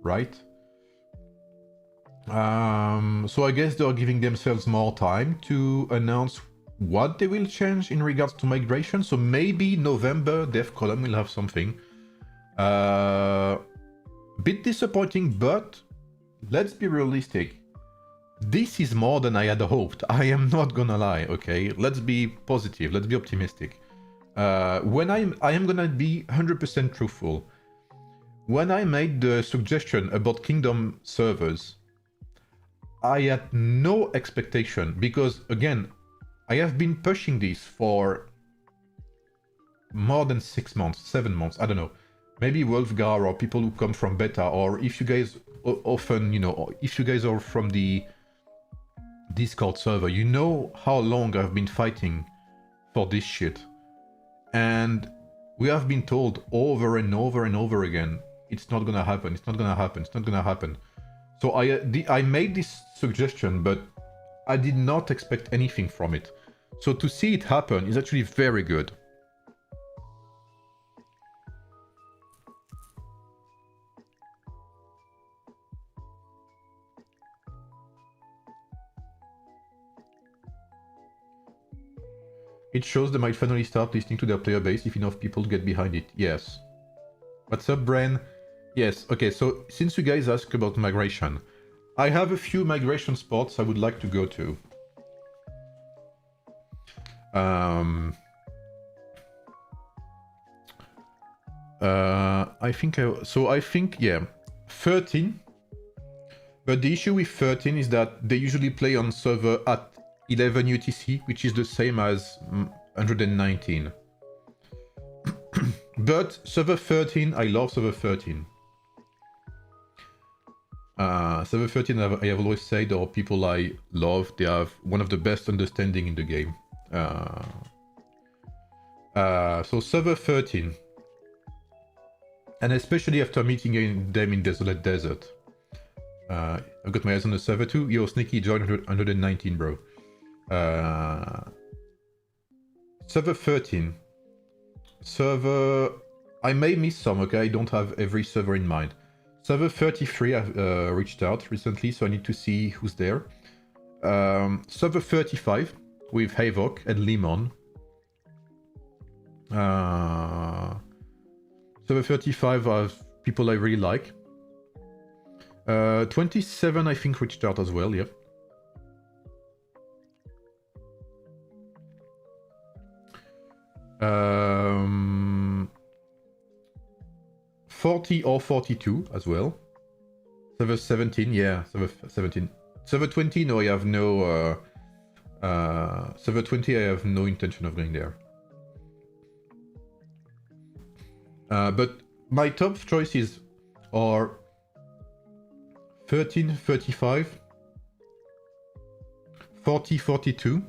Right? So I guess they're giving themselves more time to announce what they will change in regards to migration. So maybe November Dev Column will have something. Bit disappointing, but let's be realistic. This is more than I had hoped. I am not gonna lie, okay? Let's be positive, let's be optimistic. I am gonna be 100% truthful. when I made the suggestion about Kingdom servers, I had no expectation because, again, I have been pushing this for more than 6 months, 7 months, I don't know. Maybe Wolfgar or people who come from beta, or if you guys often, you know, if you guys are from the Discord server, you know how long I've been fighting for this shit. And we have been told over and over and over again, it's not gonna happen, it's not gonna happen, it's not gonna happen. So I made this suggestion, but I did not expect anything from it. So to see it happen is actually very good. It shows they might finally start listening to their player base if enough people get behind it. Yes. What's up, Bren? Yes, okay, so since you guys asked about migration, I have a few migration spots I would like to go to. I think, yeah, 13. But the issue with 13 is that they usually play on server at 11 UTC, which is the same as 119. But server 13, I love server 13. Server 13, I have always said, are people I love. They have one of the best understanding in the game. So server 13. And especially after meeting them in Desolate Desert. I've got my eyes on the server too. Yo, Sneaky joined 119, bro. Server 13. Server... I may miss some, okay? I don't have every server in mind. Server 33, I've reached out recently, so I need to see who's there. Server 35, with Havoc and Lemon. Server 35 have people I really like. 27, I think, reached out as well, yeah. 40 or 42 as well. Server 17, yeah, server 17. Server 20, no, I have no... server 20, I have no intention of going there. But my top choices are 13, 35, 40, 42.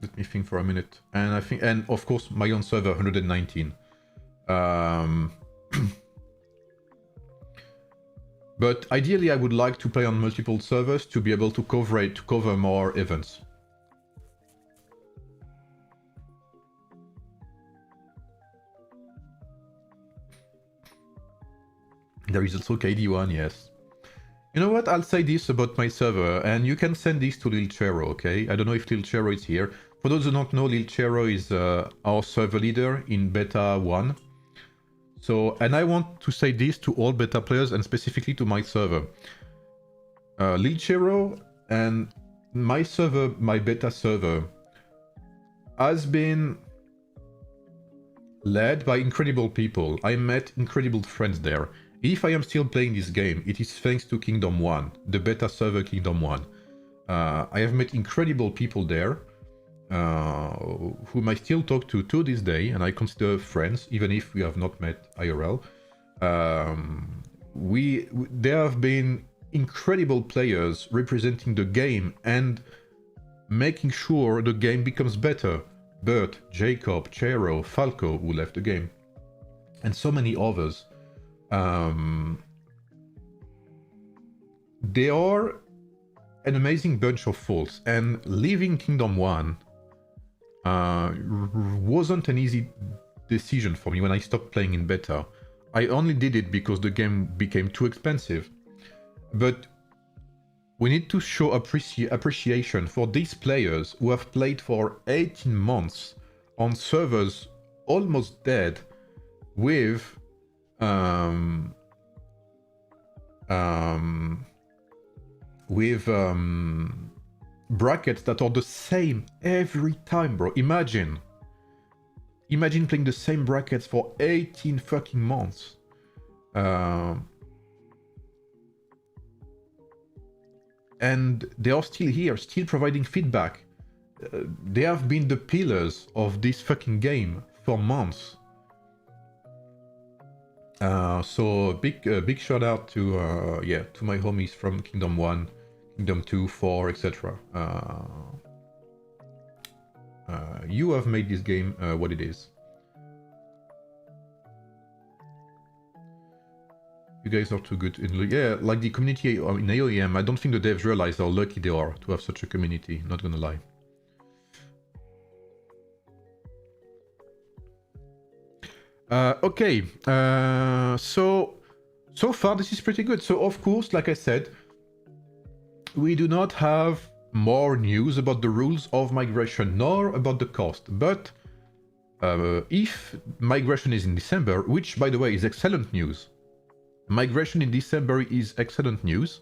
Let me think for a minute. And I think, and of course, my own server, 119. But ideally, I would like to play on multiple servers to be able to cover more events. There is also KD1, yes. You know what? I'll say this about my server, and you can send this to Lil Chero, okay? I don't know if Lil Chero is here. For those who don't know, Lil Chero is our server leader in Beta 1. So, and I want to say this to all beta players and specifically to my server. Lil Chero and my server, my beta server, has been led by incredible people. I met incredible friends there. If I am still playing this game, it is thanks to Kingdom 1, the beta server Kingdom 1. I have met incredible people there, whom I still talk to this day, and I consider friends, even if we have not met IRL. There have been incredible players representing the game and making sure the game becomes better. Bert, Jacob, Chero, Falco, who left the game, and so many others. They are an amazing bunch of fools, and leaving Kingdom 1 wasn't an easy decision for me when I stopped playing in beta. I only did it because the game became too expensive. But we need to show appreciation for these players who have played for 18 months on servers almost dead with brackets that are the same every time, bro. Imagine playing the same brackets for 18 fucking months. And they are still here, still providing feedback. They have been the pillars of this fucking game for months. So big shout out to to my homies from Kingdom 1, Kingdom 2, 4, etc. You have made this game what it is. You guys are too good in like the community in AoEM. I don't think the devs realize how lucky they are to have such a community, not gonna lie. Okay, so far this is pretty good. So of course, like I said, we do not have more news about the rules of migration nor about the cost. But if migration is in December, which by the way is excellent news, migration in December is excellent news.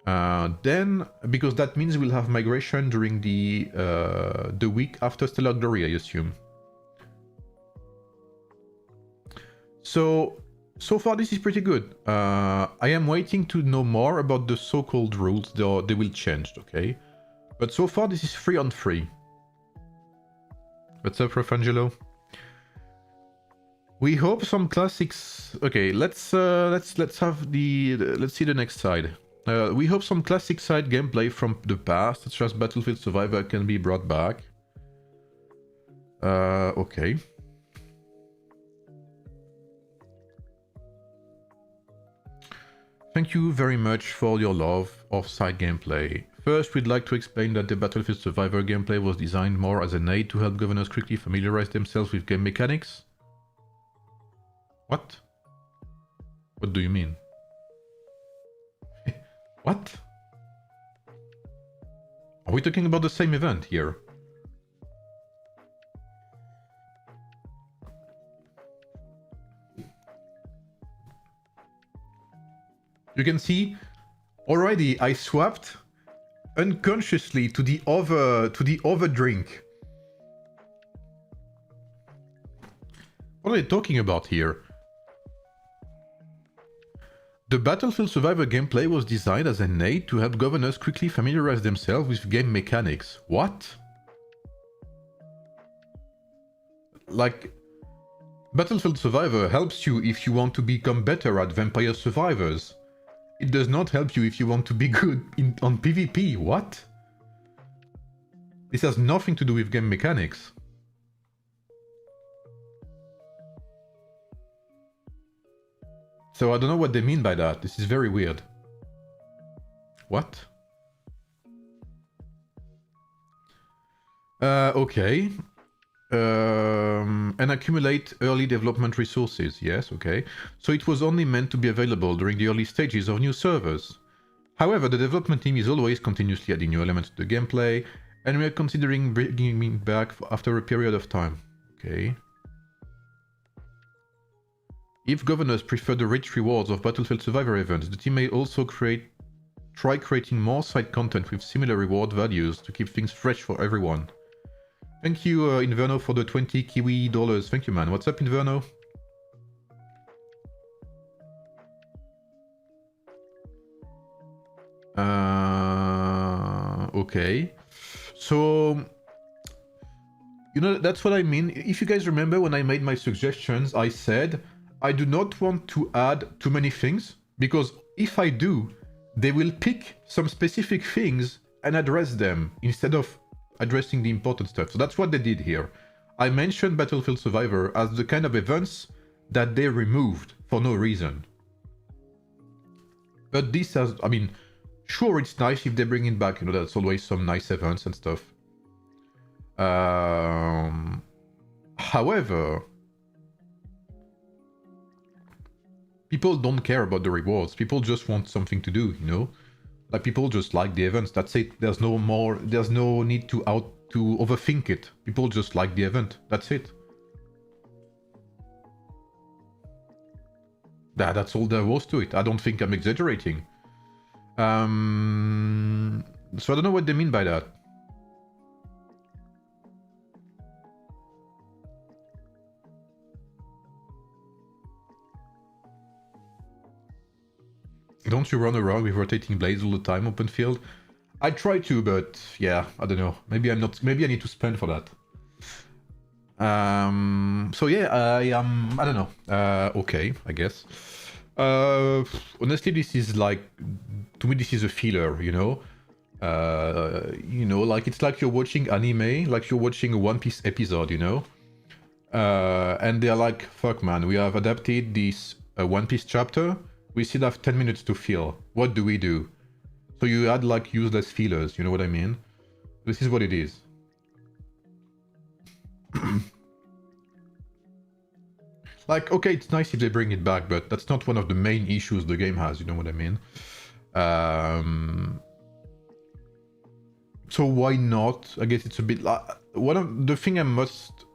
Then, because that means we'll have migration during the week after Stellar Glory, I assume. So far this is pretty good. I am waiting to know more about the so-called rules. They will change, okay? But so far this is 3 on 3. What's up, Rafangelo? We hope some classics. Okay, let's have let's see the next side. We hope some classic side gameplay from the past, such as Battlefield Survivor, can be brought back. Okay. Thank you very much for your love of side gameplay. First, we'd like to explain that the Battlefield Survivor gameplay was designed more as an aid to help governors quickly familiarize themselves with game mechanics. What? What do you mean? What? Are we talking about the same event here? You can see already I swapped unconsciously to the other drink. What are they talking about here? The Battlefield Survivor gameplay was designed as an aid to help governors quickly familiarize themselves with game mechanics. What? Like, Battlefield Survivor helps you if you want to become better at Vampire Survivors. It does not help you if you want to be good on PvP. What? This has nothing to do with game mechanics. So I don't know what they mean by that. This is very weird. What? Okay. And accumulate early development resources. Yes, okay. So it was only meant to be available during the early stages of new servers. However, the development team is always continuously adding new elements to the gameplay, and we are considering bringing it back after a period of time. Okay. If governors prefer the rich rewards of Battlefield Survivor events, the team may also try creating more side content with similar reward values to keep things fresh for everyone. Thank you, Inverno, for the 20 Kiwi dollars. Thank you, man. What's up, Inverno? Okay. So, you know, that's what I mean. If you guys remember when I made my suggestions, I said I do not want to add too many things, because if I do, they will pick some specific things and address them instead of addressing the important stuff. So that's what they did here. I mentioned Battlefield Survivor as the kind of events that they removed for no reason. But this has, I mean, sure, it's nice if they bring it back, you know, that's always some nice events and stuff. However, people don't care about the rewards. People just want something to do, you know? Like, people just like the events. That's it. There's no need to overthink it. People just like the event. That's it. That's all there was to it. I don't think I'm exaggerating. So I don't know what they mean by that. Don't you run around with rotating blades all the time, open field? I try to, but yeah, I don't know. Maybe I'm not. Maybe I need to spend for that. So yeah, I don't know. Okay, I guess. Honestly, this is like, to me, this is a filler, you know. Like it's like you're watching anime, like you're watching a One Piece episode, you know. And they're like, fuck, man, we have adapted this One Piece chapter. We still have 10 minutes to fill. What do we do? So you add like useless fillers, you know what I mean? This is what it is. Like, okay, it's nice if they bring it back, but that's not one of the main issues the game has, you know what I mean? So why not? I guess it's a bit like... One of the thing I'm most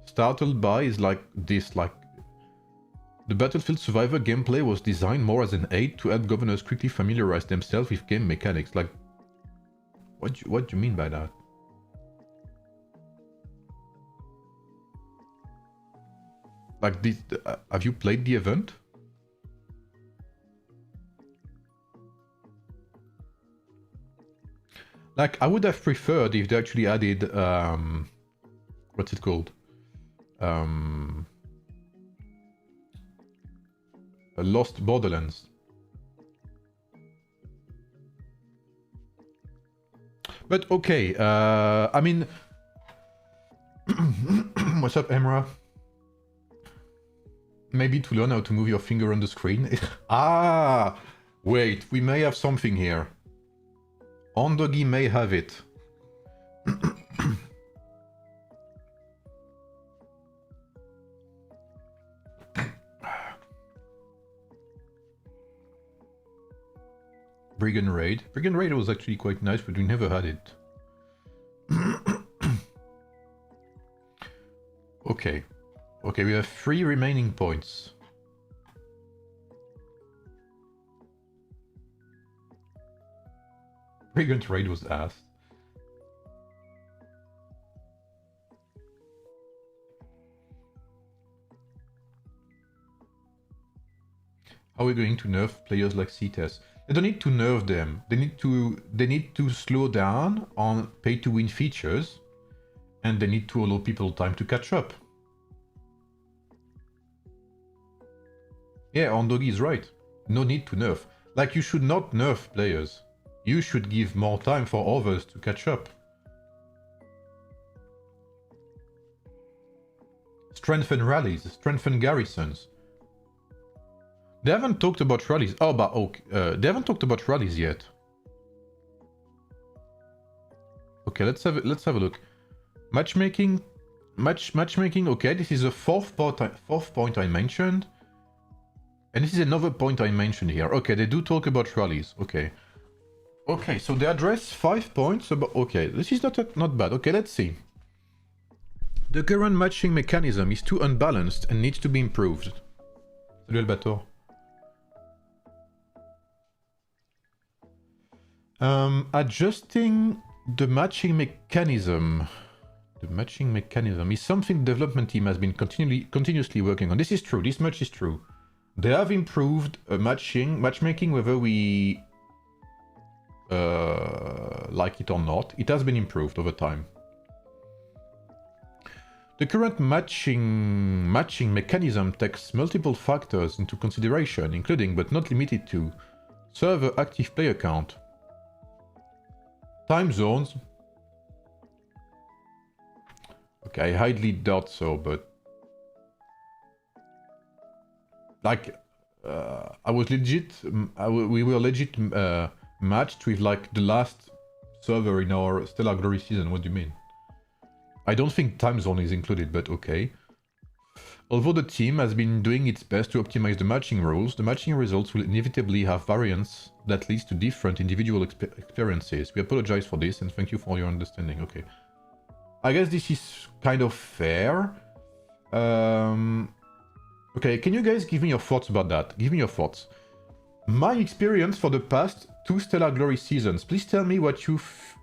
startled by is like this, like... The Battlefield Survivor gameplay was designed more as an aid to help governors quickly familiarize themselves with game mechanics. Like, what do you mean by that? Like, this, have you played the event? Like, I would have preferred if they actually added, what's it called? Lost Borderlands. But okay, I mean... What's up, Emra? Maybe to learn how to move your finger on the screen. Ah! Wait, we may have something here. Ondogi may have it. Brigand Raid. Brigand Raid was actually quite nice, but we never had it. Okay. Okay, we have 3 remaining points. Brigand Raid was asked. How are we going to nerf players like CTES? They don't need to nerf them. They need to slow down on pay-to-win features, and they need to allow people time to catch up. Yeah, Ondogi is right. No need to nerf. Like, you should not nerf players. You should give more time for others to catch up. Strengthen rallies, strengthen garrisons. They haven't talked about rallies. Oh, but okay, they haven't talked about rallies yet. Okay, let's have a look. Matchmaking, matchmaking. Okay, this is the fourth point I mentioned, and this is another point I mentioned here. Okay, they do talk about rallies. Okay, okay, so they address 5 points about. Okay, this is not bad. Okay, let's see. The current matching mechanism is too unbalanced and needs to be improved. Salut Albator. Adjusting the matching mechanism. The matching mechanism is something the development team has been continuously working on. This is true. This much is true. They have improved matchmaking, whether we like it or not. It has been improved over time. The current matching mechanism takes multiple factors into consideration, including but not limited to server active player count, time zones. Okay, I highly doubt so, but like I was legit. We were legit matched with like the last server in our Stellar Glory season. What do you mean? I don't think time zone is included, but okay. Although the team has been doing its best to optimize the matching rules, the matching results will inevitably have variance that leads to different individual experiences. We apologize for this and thank you for your understanding. Okay. I guess this is kind of fair. Okay, can you guys give me your thoughts about that? Give me your thoughts. My experience for the past 2 Stellar Glory seasons. Please tell me what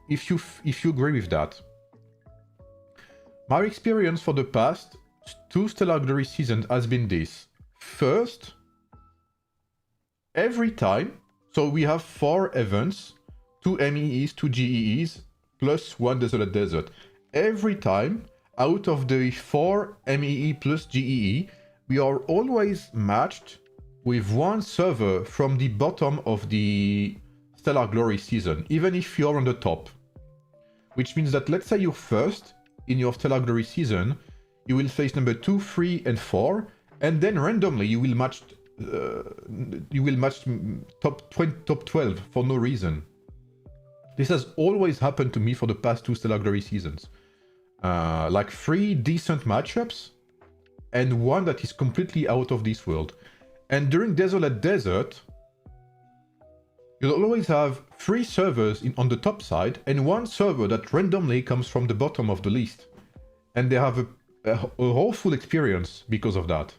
if you agree with that. My experience for the past 2 Stellar Glory seasons has been this. First, every time, so we have 4 events, 2 MEEs, 2 GEEs, plus 1 Desolate Desert. Every time, out of the 4 MEE plus GEE, we are always matched with 1 server from the bottom of the Stellar Glory season, even if you're on the top. Which means that, let's say you're first in your Stellar Glory season, you will face number 2, 3, and 4, and then randomly you will match top 20, top 12 for no reason. This has always happened to me for the past 2 Stellar Glory seasons. Like 3 decent matchups, and 1 that is completely out of this world. And during Desolate Desert, you'll always have 3 servers on the top side, and 1 server that randomly comes from the bottom of the list. And they have a awful experience because of that.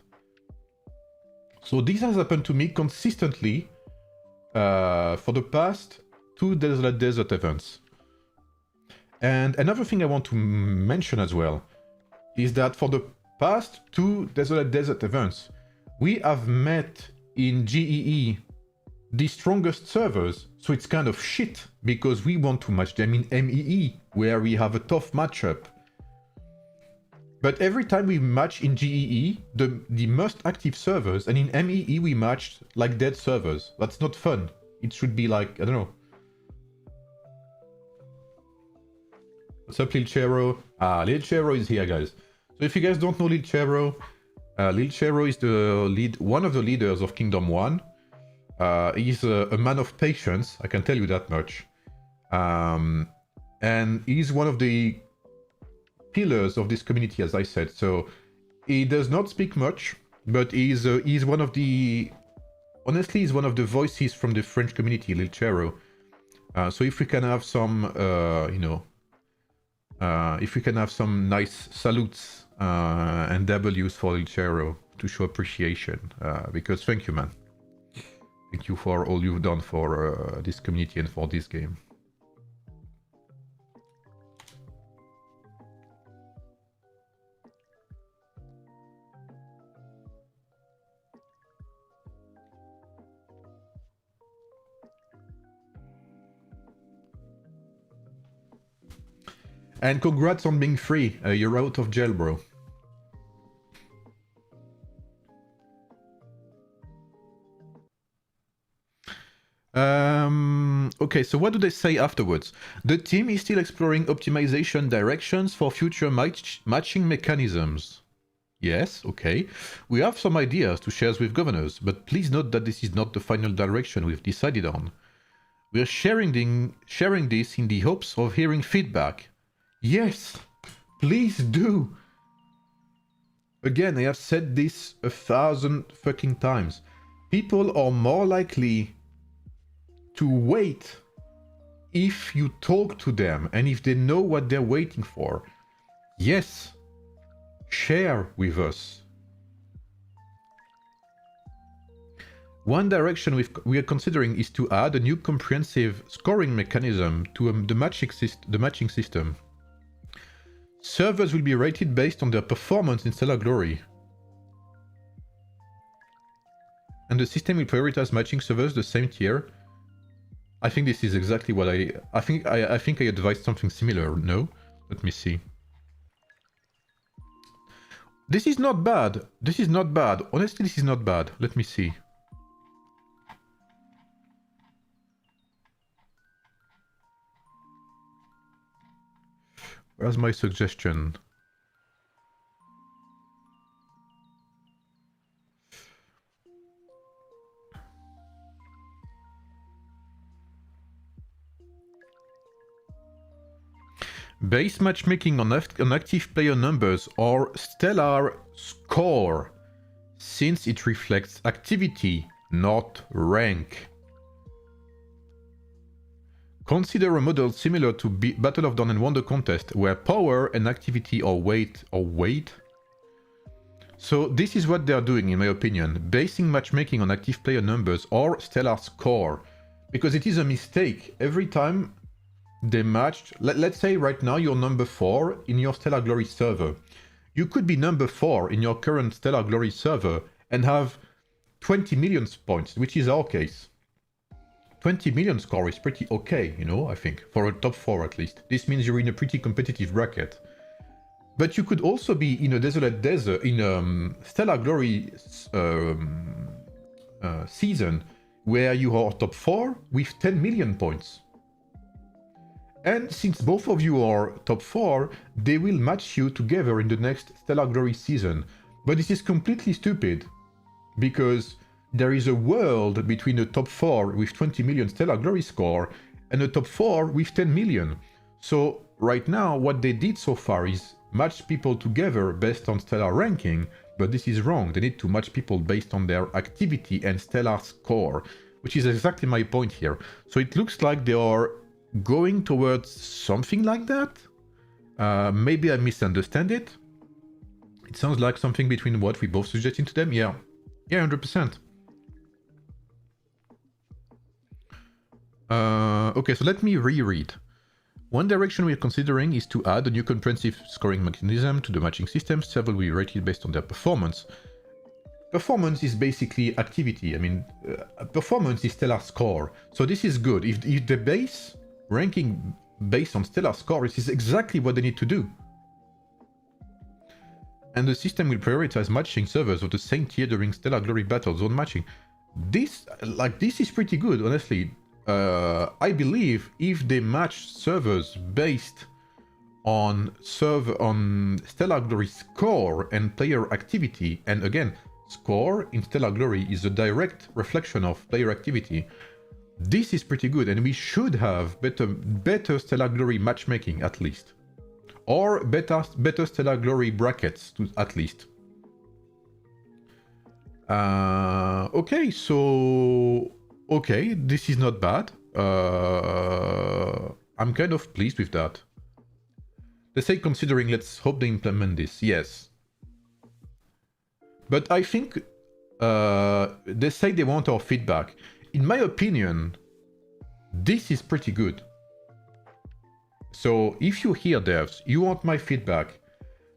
So this has happened to me consistently for the past 2 Desolate Desert events. And another thing I want to mention as well is that for the past 2 Desolate Desert events, we have met in GEE the strongest servers, so it's kind of shit because we want to match them in MEE, where we have a tough matchup. But every time we match in GEE, the most active servers, and in MEE we matched like dead servers. That's not fun. It should be like, I don't know. What's up, Lil Chero? Lil Chero is here, guys. So if you guys don't know Lil Chero is the one of the leaders of Kingdom 1. He's a man of patience, I can tell you that much. And he's one of the pillars of this community, as I said. So he does not speak much, but he's one of the... Honestly, he's one of the voices from the French community, Lil Chero. So if we can have some, if we can have some nice salutes and W's for Lil Chero to show appreciation, because thank you, man. Thank you for all you've done for this community and for this game. And congrats on being free. You're out of jail, bro. Okay, so what do they say afterwards? The team is still exploring optimization directions for future matching mechanisms. Yes, okay. We have some ideas to share with governors, but please note that this is not the final direction we've decided on. We are sharing this in the hopes of hearing feedback. Yes, please do. Again, I have said this 1,000 fucking times. People are more likely to wait if you talk to them and if they know what they're waiting for. Yes, share with us. One direction we are considering is to add a new comprehensive scoring mechanism to the matching system. Servers will be rated based on their performance in Stellar Glory. And the system will prioritize matching servers the same tier. I think this is exactly what I think I advised something similar, no? Let me see. This is not bad. This is not bad. Honestly, this is not bad. Let me see. Where's my suggestion? Base matchmaking on active player numbers or stellar score, since it reflects activity, not rank. Consider a model similar to Battle of Dawn and Wonder Contest, where power and activity or weight So this is what they're doing, in my opinion, basing matchmaking on active player numbers or stellar score, because it is a mistake. Every time they matched, let's say right now you're number 4 in your Stellar Glory server. You could be number 4 in your current Stellar Glory server and have 20 million points, which is our case. 20 million score is pretty okay, you know, I think, for a top 4 at least. This means you're in a pretty competitive bracket. But you could also be in a Desolate Desert, in a Stellar Glory season, where you are top 4 with 10 million points. And since both of you are top 4, they will match you together in the next Stellar Glory season. But this is completely stupid, because there is a world between a top 4 with 20 million Stellar Glory score and a top 4 with 10 million. So right now, what they did so far is match people together based on stellar ranking, but this is wrong. They need to match people based on their activity and stellar score, which is exactly my point here. So it looks like they are going towards something like that. Maybe I misunderstand it. It sounds like something between what we both suggesting to them. Yeah, 100%. Okay, so let me reread. One direction we're considering is to add a new comprehensive scoring mechanism to the matching system. Several will be rated based on their performance. Performance is basically activity. I mean, performance is stellar score. So this is good. If the base ranking based on stellar score, this is exactly what they need to do. And the system will prioritize matching servers of the same tier during Stellar Glory Battle Zone matching. This is pretty good, honestly. I believe if they match servers based on Stellar Glory score and player activity, and again, score in Stellar Glory is a direct reflection of player activity. This is pretty good, and we should have better Stellar Glory matchmaking at least, or better Stellar Glory brackets at least. Okay, so okay, this is not bad. I'm kind of pleased with that. They say considering, let's hope they implement this. Yes. But I think they say they want our feedback. In my opinion, this is pretty good. So if you hear devs, you want my feedback,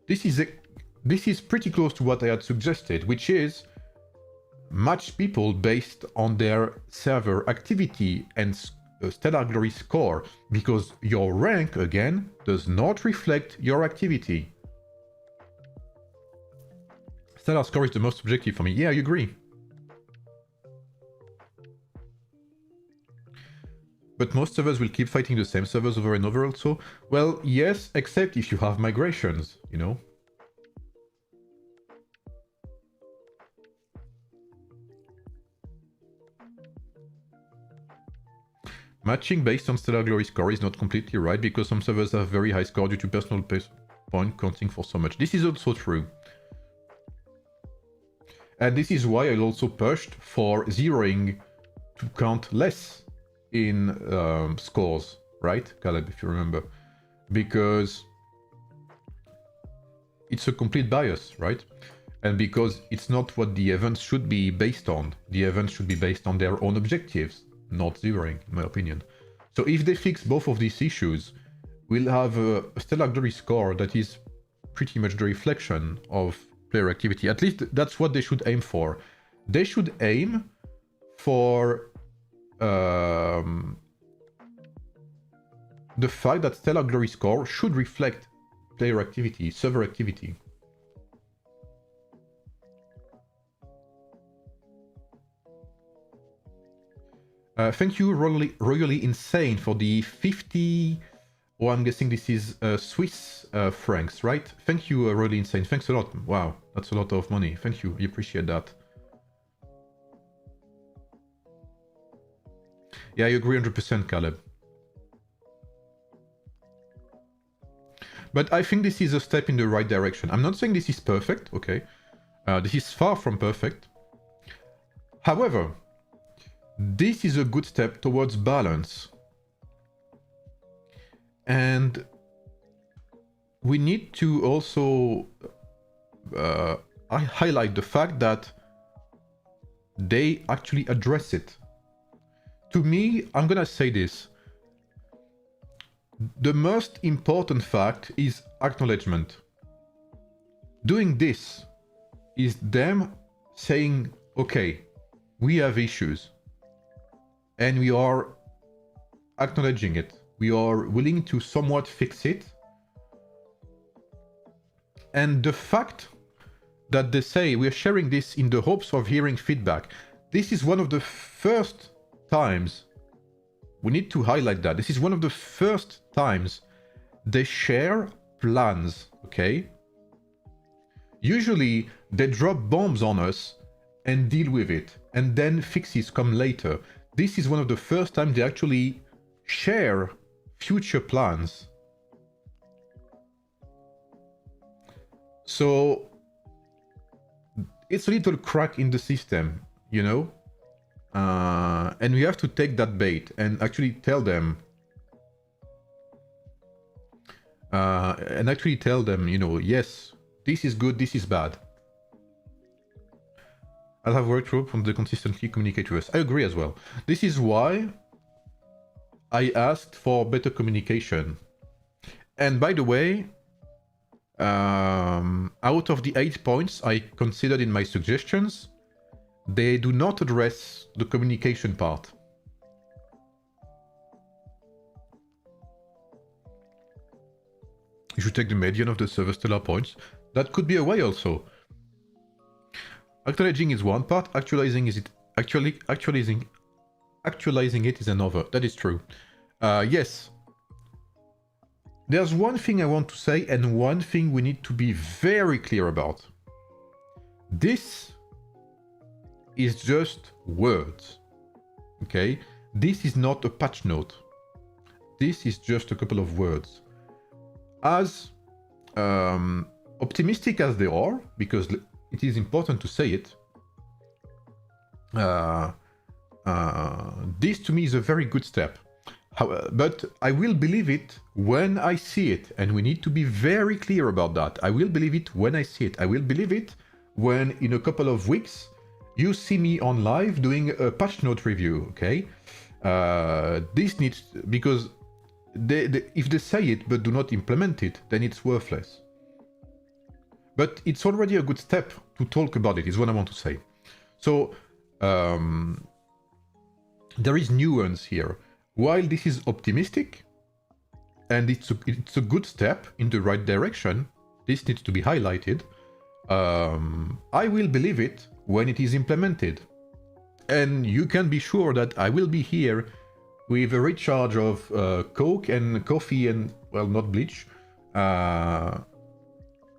this is pretty close to what I had suggested, which is match people based on their server activity and Stellar Glory score, because your rank, again, does not reflect your activity. Stellar score is the most objective for me. Yeah, I agree. But most servers will keep fighting the same servers over and over also? Well, yes, except if you have migrations, you know? Matching based on Stellar Glory score is not completely right, because some servers have very high score due to personal point counting for so much. This is also true. And this is why I also pushed for zeroing to count less in scores, right, Caleb, if you remember? Because it's a complete bias, right? And because it's not what the events should be based on. The events should be based on their own objectives, not zeroing, in my opinion. So if they fix both of these issues, we'll have a Stellar Glory score that is pretty much the reflection of player activity. At least that's what they should aim for. They should aim for the fact that Stellar Glory score should reflect player activity, server activity. Thank you, Royally Insane, for the 50... Oh, I'm guessing this is Swiss francs, right? Thank you, Royally Insane. Thanks a lot. Wow, that's a lot of money. Thank you. I appreciate that. Yeah, I agree 100%, Caleb. But I think this is a step in the right direction. I'm not saying this is perfect, okay? This is far from perfect. However, this is a good step towards balance. And we need to also I highlight the fact that they actually address it. To me, I'm gonna say this. The most important fact is acknowledgement. Doing this is them saying, okay, we have issues and we are acknowledging it. We are willing to somewhat fix it. And the fact that they say we are sharing this in the hopes of hearing feedback, this is one of the first times, we need to highlight that, this is one of the first times they share plans, okay? Usually they drop bombs on us and deal with it, and then fixes come later. This is one of the first times they actually share future plans. So it's a little crack in the system, you know? And we have to take that bait and actually tell them, you know, yes, this is good, this is bad. I'll have workshop on the consistently communicate with us. I agree as well. This is why I asked for better communication. And by the way, out of the 8 points I considered in my suggestions, they do not address the communication part. You should take the median of the server stellar points. That could be a way also. Acknowledging is one part, actualizing it is another. That is true. Yes. There's one thing I want to say and one thing we need to be very clear about. This is just words. Okay? This is not a patch note. This is just a couple of words. As optimistic as they are, because it is important to say it, this to me is a very good step. But I will believe it when I see it, and we need to be very clear about that. I will believe it when I see it. I will believe it when in a couple of weeks you see me on live doing a patch note review, okay? This needs, because if they say it but do not implement it, then it's worthless. But it's already a good step to talk about it, is what I want to say. So, there is nuance here. While this is optimistic, and it's a good step in the right direction, this needs to be highlighted, I will believe it when it is implemented. And you can be sure that I will be here with a recharge of Coke and coffee and, well, not bleach,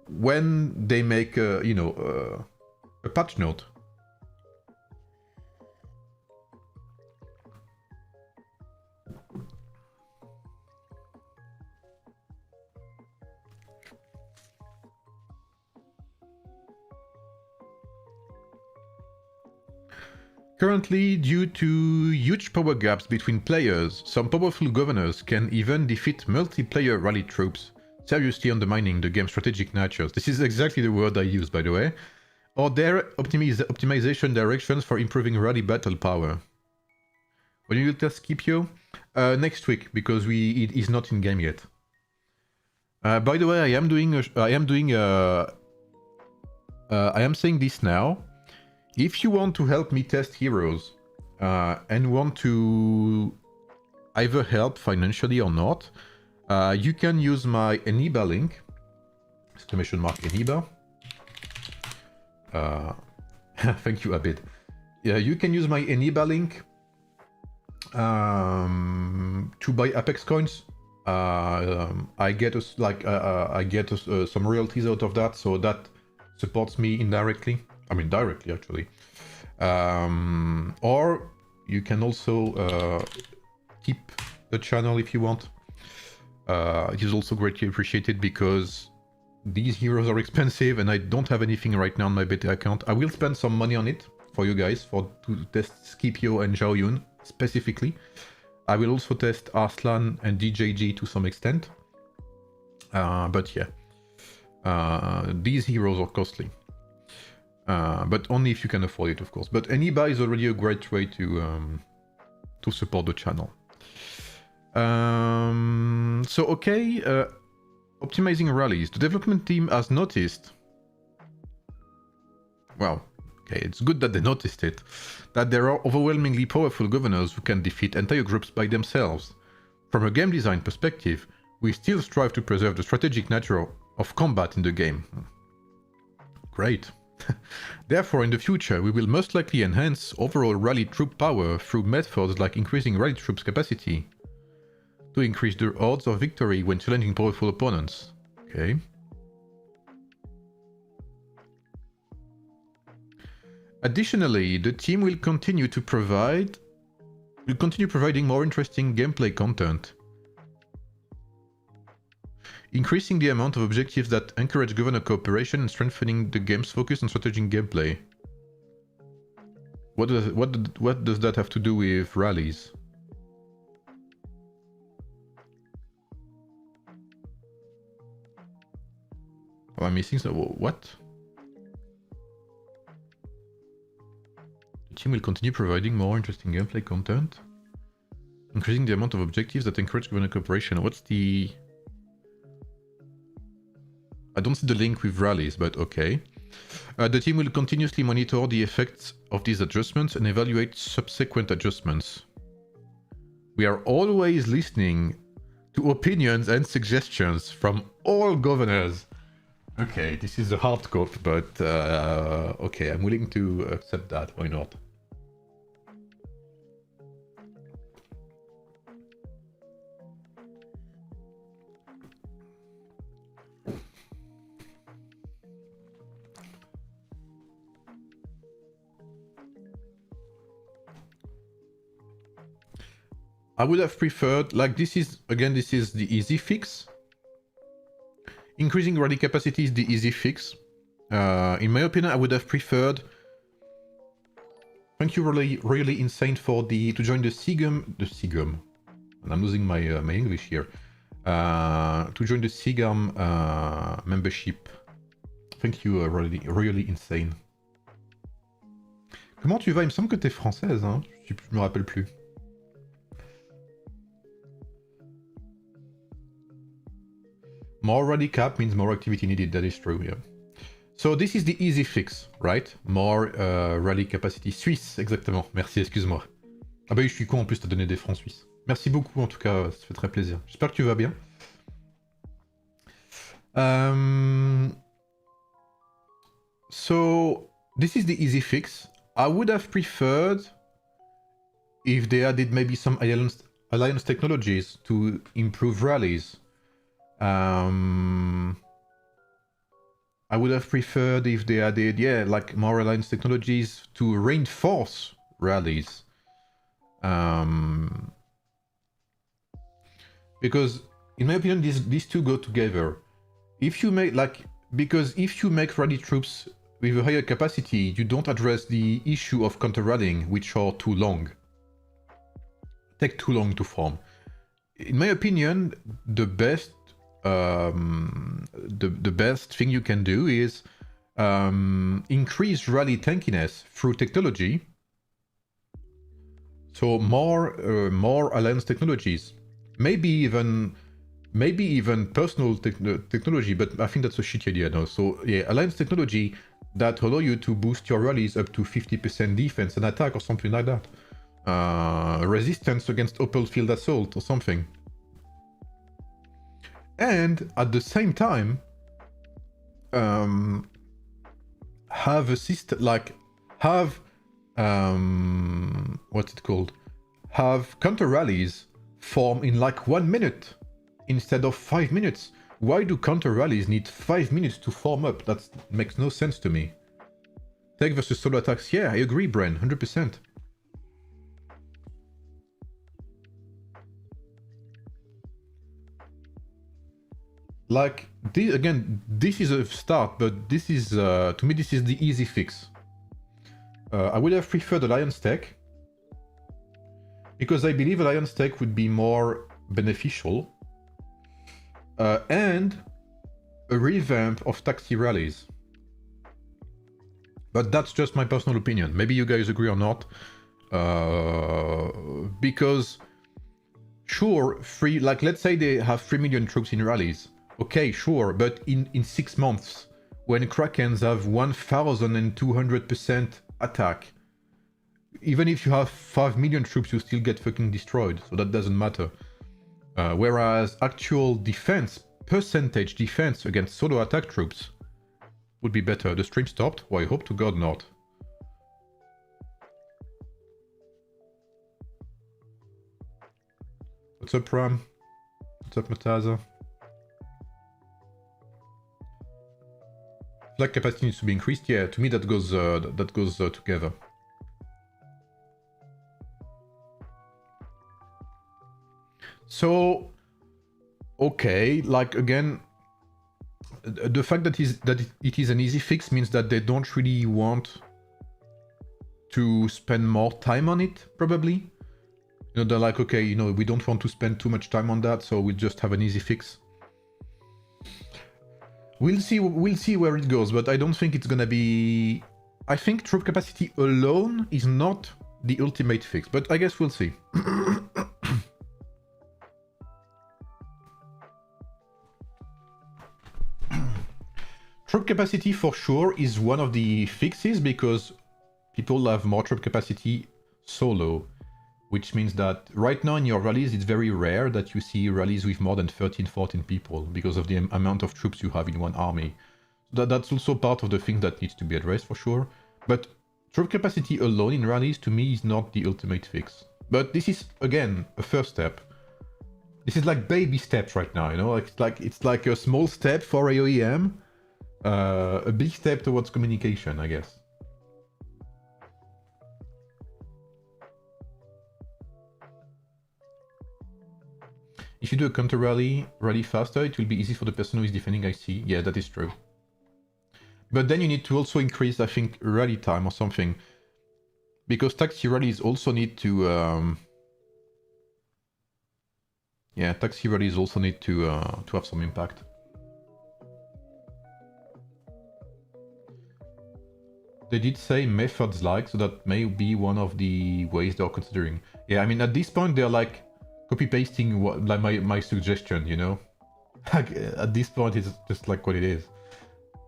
when they make, you know, a patch note. Currently, due to huge power gaps between players, some powerful governors can even defeat multiplayer rally troops, seriously undermining the game's strategic nature. This is exactly the word I use, by the way. Or their optimization directions for improving rally battle power. When you will test Scipio? Next week, because it is not in game yet. By the way, I am saying this now. If you want to help me test heroes and want to either help financially or not, you can use my eneba link, exclamation mark eneba. Thank you, Abid. Yeah, you can use my eneba link to buy Apex coins. I get some royalties out of that, so that supports me indirectly. I mean, directly, actually. Or you can also keep the channel if you want. It is also greatly appreciated because these heroes are expensive and I don't have anything right now on my beta account. I will spend some money on it for you guys to test Scipio and Zhao Yun specifically. I will also test Arslan and DJG to some extent. But yeah, these heroes are costly. but only if you can afford it, of course. But eneba is already a great way to support the channel. So okay, optimizing rallies. The development team has noticed. Well, okay, it's good that they noticed it. That there are overwhelmingly powerful governors who can defeat entire groups by themselves. From a game design perspective, we still strive to preserve the strategic nature of combat in the game. Great. Therefore, in the future, we will most likely enhance overall rally troop power through methods like increasing rally troops capacity to increase their odds of victory when challenging powerful opponents. Okay. Additionally, the team will continue providing more interesting gameplay content, increasing the amount of objectives that encourage governor cooperation and strengthening the game's focus on strategic gameplay. What does that have to do with rallies? Am I missing something? What? The team will continue providing more interesting gameplay content, increasing the amount of objectives that encourage governor cooperation. What's the... I don't see the link with rallies, but okay. The team will continuously monitor the effects of these adjustments and evaluate subsequent adjustments. We are always listening to opinions and suggestions from all governors. Okay, this is a hard code, but okay, I'm willing to accept that. Why not? I would have preferred, like this is the easy fix. Increasing rally capacity is the easy fix. In my opinion, I would have preferred... Thank you, really insane for to join the SIGAM. And I'm losing my my English here. To join the SIGAM membership. Thank you, really insane. Comment tu vas? Il me semble que t'es française, hein? Je me rappelle plus. More rally cap means more activity needed, that is true, yeah. So this is the easy fix, right? More rally capacity suisse, exactement. Merci, excuse-moi. Ah bah oui, je suis con, en plus t'as donné des francs suisses. Merci beaucoup, en tout cas, ça fait très plaisir. J'espère que tu vas bien. So this is the easy fix. I would have preferred if they added maybe some alliance technologies to improve rallies. I would have preferred if they added, yeah, like more alliance technologies to reinforce rallies. Because, in my opinion, these two go together. If you make, because if you make rally troops with a higher capacity, you don't address the issue of counter-rallying, which are too long. Take too long to form. In my opinion, the best thing you can do is increase rally tankiness through technology. So more alliance technologies, maybe even personal technology, but I think that's a shitty idea now. So yeah, alliance technology that allow you to boost your rallies up to 50% defense and attack or something like that. Resistance against open field assault or something. And at the same time, have a system what's it called? Have counter rallies form in like 1 minute instead of 5 minutes. Why do counter rallies need 5 minutes to form up? That makes no sense to me. Tech versus solo attacks. Yeah, I agree, Bren, 100%. Like, this is a start, but this is, to me, this is the easy fix. I would have preferred Alliance Tech, because I believe Alliance Tech would be more beneficial, and a revamp of taxi rallies. But that's just my personal opinion. Maybe you guys agree or not. Because, sure, let's say they have 3 million troops in rallies. Okay, sure, but in 6 months, when Krakens have 1,200% attack, even if you have 5 million troops, you still get fucking destroyed, so that doesn't matter. Whereas actual defense, percentage defense against solo attack troops would be better. The stream stopped? Well, I hope to God not. What's up, Ram? What's up, Mataza? Flag capacity needs to be increased. Yeah, to me that goes together. So, okay, like again, the fact that it is an easy fix means that they don't really want to spend more time on it, probably. You know, they're like, okay, you know, we don't want to spend too much time on that, so we'll just have an easy fix. We'll see where it goes, but I don't think it's gonna be... I think troop capacity alone is not the ultimate fix, but I guess we'll see. Troop capacity for sure is one of the fixes because people have more troop capacity solo, which means that right now in your rallies it's very rare that you see rallies with more than 13-14 people because of the amount of troops you have in one army. That's also part of the thing that needs to be addressed for sure. But troop capacity alone in rallies to me is not the ultimate fix. But this is again a first step. This is like baby steps right now, you know, it's like a small step for AoEM. A big step towards communication, I guess. If you do a counter rally faster, it will be easy for the person who is defending IC. Yeah, that is true. But then you need to also increase, I think, rally time or something. Because taxi rallies also need to... Yeah, taxi rallies also need to have some impact. They did say methods like, so that may be one of the ways they're considering. Yeah, I mean, at this point, they're like copy-pasting like my suggestion, you know? At this point, it's just like what it is.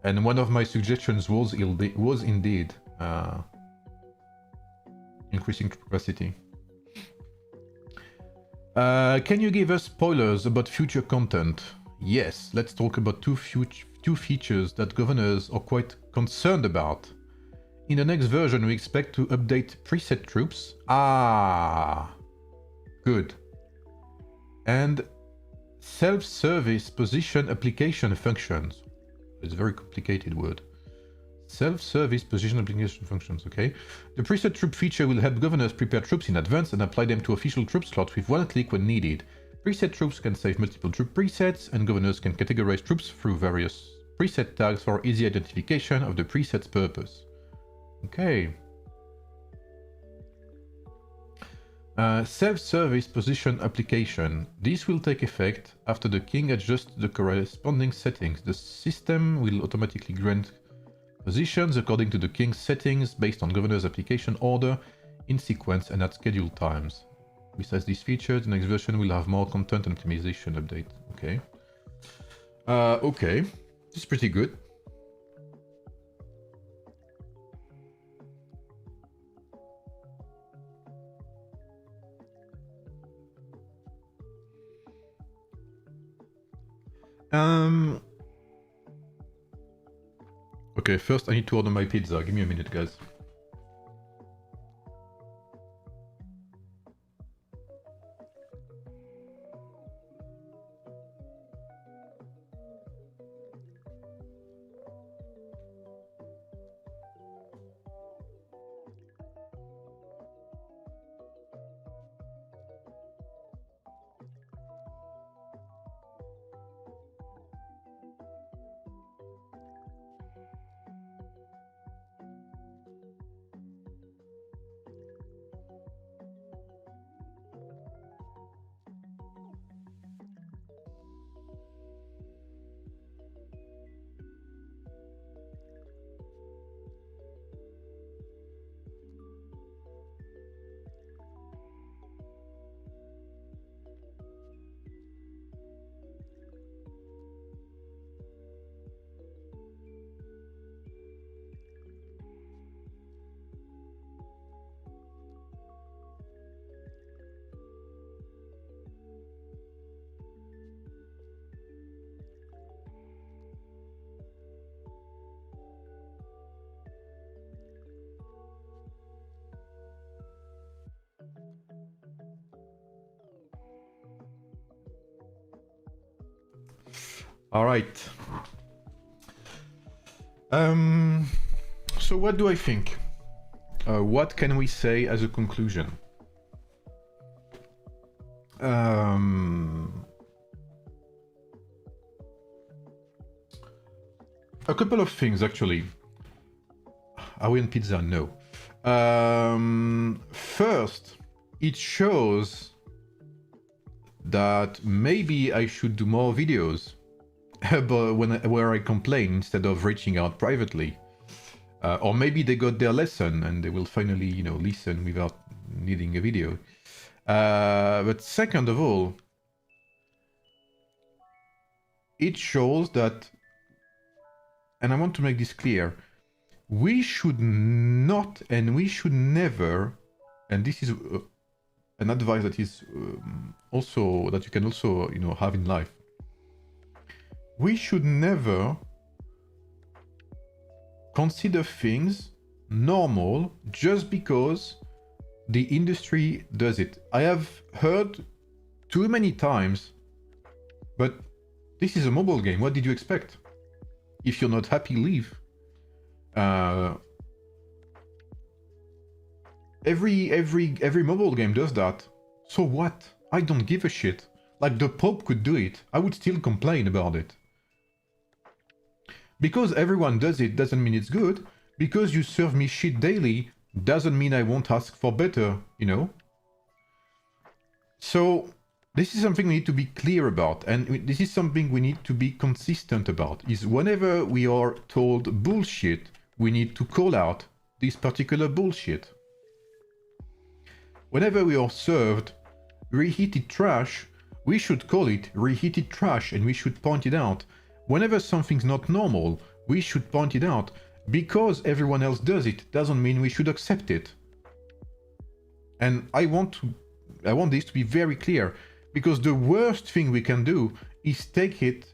And one of my suggestions was indeed increasing capacity. Can you give us spoilers about future content? Yes, let's talk about two features that governors are quite concerned about. In the next version, we expect to update preset troops. Ah, good. And self-service position application functions. It's a very complicated word. Self-service position application functions, okay. The preset troop feature will help governors prepare troops in advance and apply them to official troop slots with one click when needed. Preset troops can save multiple troop presets, and governors can categorize troops through various preset tags for easy identification of the preset's purpose. Okay. Self-service position application. This will take effect after the king adjusts the corresponding settings. The system will automatically grant positions according to the king's settings based on governor's application order in sequence and at scheduled times. Besides these features, the next version will have more content and optimization update. Okay. Okay. This is pretty good. Okay, first I need to order my pizza. Give me a minute, guys. All right. So what do I think? What can we say as a conclusion? A couple of things, actually. Are we in pizza? No. First, it shows that maybe I should do more videos where I complain instead of reaching out privately. Or maybe they got their lesson and they will finally, you know, listen without needing a video. But second of all, it shows that, and I want to make this clear, we should not and we should never, and this is an advice that is also, that you can also, you know, have in life. We should never consider things normal just because the industry does it. I have heard too many times, but this is a mobile game. What did you expect? If you're not happy, leave. Every mobile game does that. So what? I don't give a shit. Like the Pope could do it. I would still complain about it. Because everyone does it doesn't mean it's good. Because you serve me shit daily doesn't mean I won't ask for better, you know? So this is something we need to be clear about, and this is something we need to be consistent about, is whenever we are told bullshit, we need to call out this particular bullshit. Whenever we are served reheated trash, we should call it reheated trash and we should point it out. Whenever something's not normal, we should point it out. Because everyone else does it doesn't mean we should accept it. And I want this to be very clear, because the worst thing we can do is take it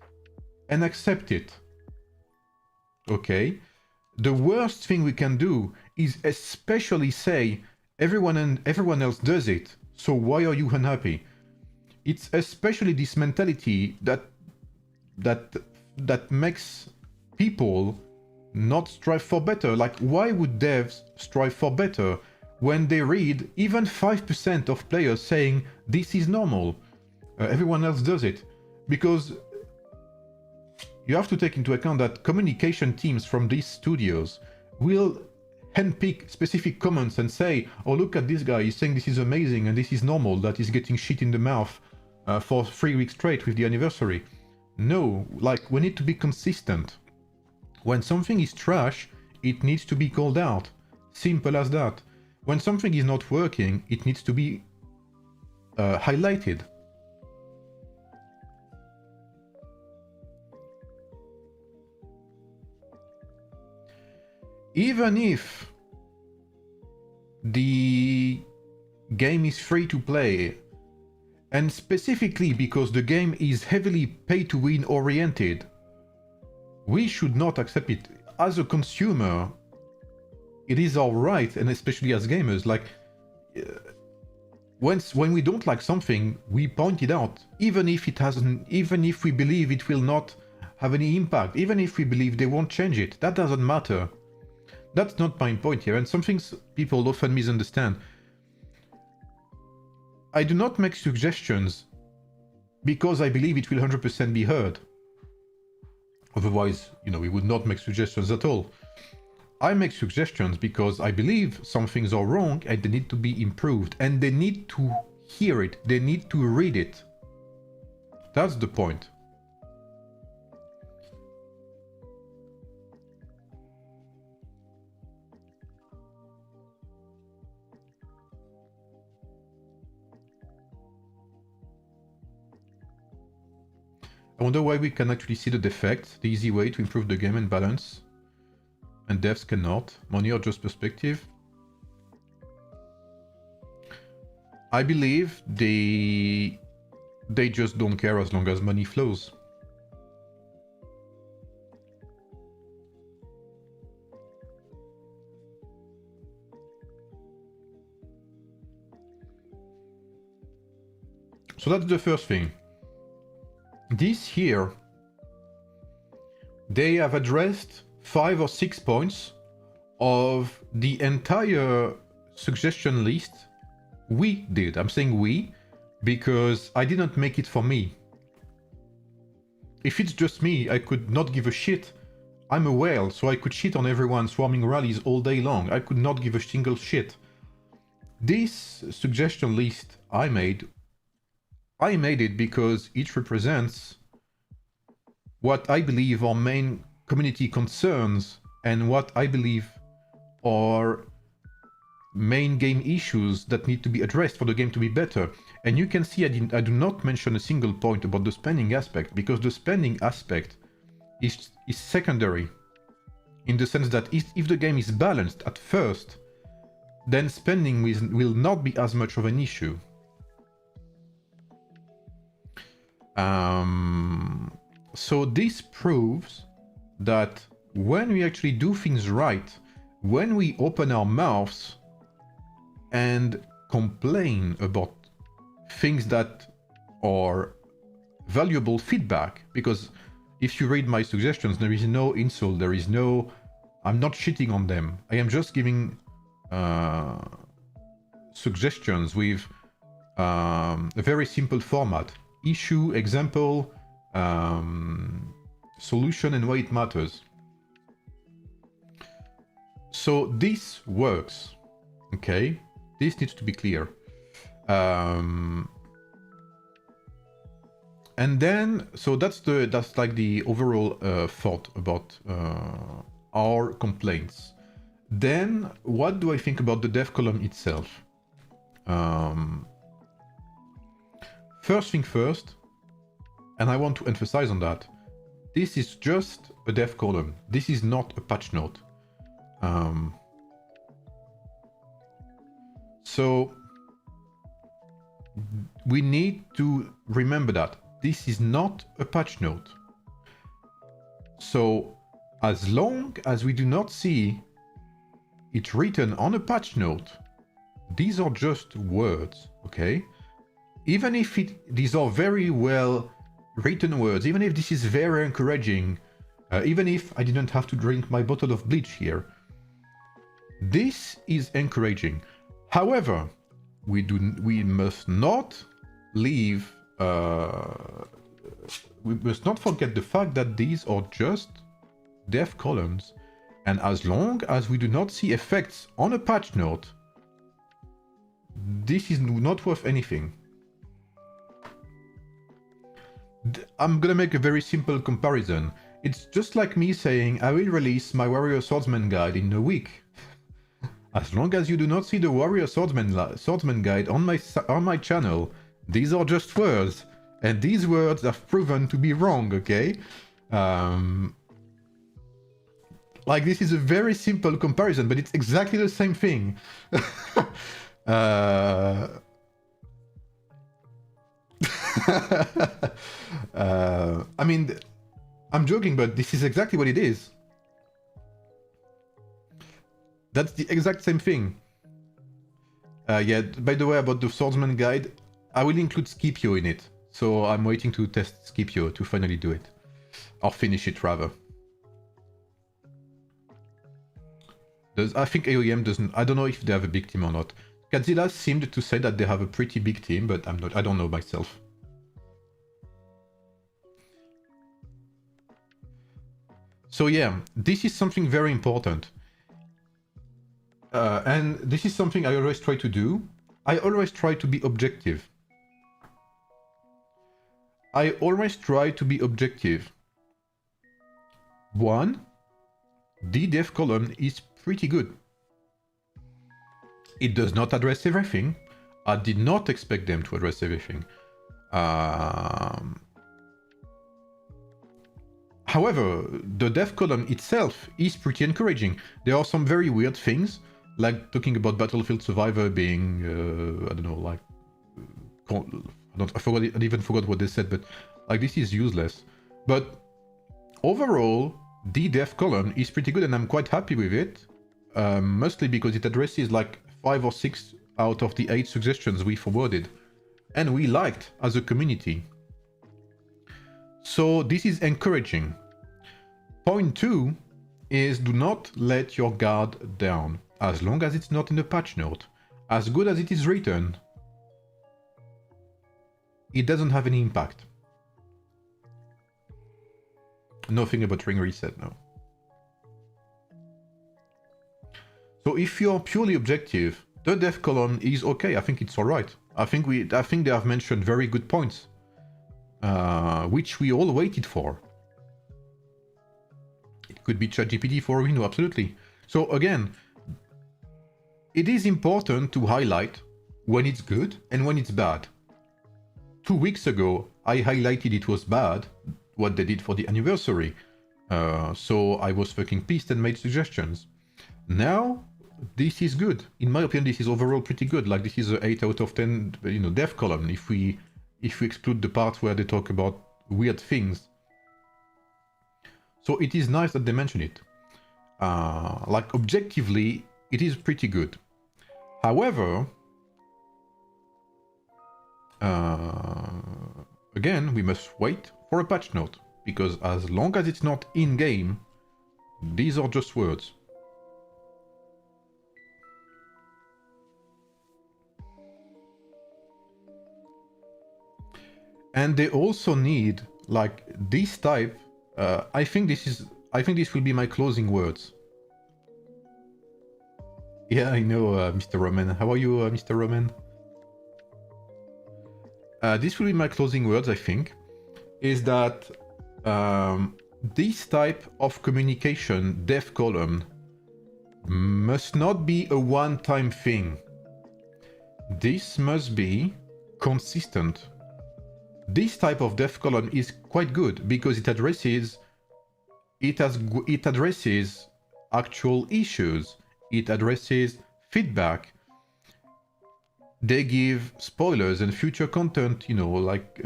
and accept it. Okay? The worst thing we can do is especially say everyone else does it, so why are you unhappy? It's especially this mentality that makes people not strive for better. Like, why would devs strive for better when they read even 5% of players saying this is normal, everyone else does it? Because you have to take into account that communication teams from these studios will handpick specific comments and say, oh, look at this guy, he's saying this is amazing and this is normal, that he's getting shit in the mouth for 3 weeks straight with the anniversary. No, like, we need to be consistent. When something is trash, it needs to be called out. Simple as that. When something is not working, it needs to be highlighted. Even if the game is free to play, and specifically because the game is heavily pay-to-win oriented, we should not accept it. As a consumer, it is our right, and especially as gamers, like, when we don't like something, we point it out, even if we believe it will not have any impact, even if we believe they won't change it, that doesn't matter. That's not my point here, and some things people often misunderstand. I do not make suggestions because I believe it will 100% be heard. Otherwise, you know, we would not make suggestions at all. I make suggestions because I believe some things are wrong and they need to be improved, and they need to hear it, they need to read it. That's the point. I wonder why we can actually see the defects, the easy way to improve the game and balance, and devs cannot. Money or just perspective? I believe they just don't care as long as money flows. So that's the first thing. This here they have addressed 5 or 6 points of the entire suggestion list we did. I'm saying we because I didn't make it for me. If it's just me, I could not give a shit. I'm a whale, so I could shit on everyone swarming rallies all day long. I could not give a single shit. This suggestion list I made it because it represents what I believe are main community concerns and what I believe are main game issues that need to be addressed for the game to be better. And you can see I do not mention a single point about the spending aspect, because the spending aspect is secondary, in the sense that if the game is balanced at first, then spending will not be as much of an issue. So this proves that when we actually do things right, when we open our mouths and complain about things that are valuable feedback, because if you read my suggestions, there is no insult, there is no... I'm not shitting on them. I am just giving suggestions with a very simple format. Issue, example, solution, and why it matters. So this works, okay? This needs to be clear. And then, so that's like the overall thought about our complaints. Then, what do I think about the dev column itself? First thing first, and I want to emphasize on that, this is just a dev column. This is not a patch note. So we need to remember that this is not a patch note. So as long as we do not see it written on a patch note, these are just words, okay? Even if these are very well written words, even if this is very encouraging, even if I didn't have to drink my bottle of bleach here, this is encouraging. However, we must not leave, we must not forget the fact that these are just dev columns, and as long as we do not see effects on a patch note, this is not worth anything. I'm gonna make a very simple comparison. It's just like me saying I will release my Warrior Swordsman guide in a week. As long as you do not see the Warrior Swordsman guide on my channel, these are just words, and these words have proven to be wrong, okay? Like, this is a very simple comparison, but it's exactly the same thing. I mean, I'm joking, but this is exactly what it is. That's the exact same thing. Yeah, by the way, about the Swordsman guide, I will include Scipio in it. So I'm waiting to test Scipio to finally do it. Or finish it, rather. I think AoEM doesn't... I don't know if they have a big team or not. Godzilla seemed to say that they have a pretty big team, but I don't know myself. So yeah, this is something very important. And this is something I always try to do. I always try to be objective. I always try to be objective. One, the dev column is pretty good. It does not address everything. I did not expect them to address everything. However, the dev column itself is pretty encouraging. There are some very weird things, like talking about Battlefield Survivor being, I don't know, like, I even forgot what they said, but like, this is useless. But overall, the dev column is pretty good, and I'm quite happy with it, mostly because it addresses like 5 or 6 out of the 8 suggestions we forwarded, and we liked as a community. So this is encouraging. Point 2 is do not let your guard down. As long as it's not in the patch note, as good as it is written, it doesn't have any impact. Nothing about ring reset, no. So if you're purely objective, the dev column is okay. I think it's alright. I think they have mentioned very good points, which we all waited for. It could be ChatGPT for Rhino, absolutely. So again, it is important to highlight when it's good and when it's bad. 2 weeks ago, I highlighted it was bad, what they did for the anniversary. So I was fucking pissed and made suggestions. Now, this is good. In my opinion, this is overall pretty good. Like, this is an 8 out of 10, dev column. If we exclude the part where they talk about weird things. So it is nice that they mention it. Like, objectively, it is pretty good. However, again, we must wait for a patch note, because as long as it's not in-game, these are just words. And they also need, like, this type, I think this will be my closing words. Yeah, I know, Mr. Roman. How are you, Mr. Roman? This will be my closing words, I think, is that this type of communication dev column must not be a one-time thing. This must be consistent. This type of dev column is quite good because it addresses actual issues. It addresses feedback. They give spoilers and future content, like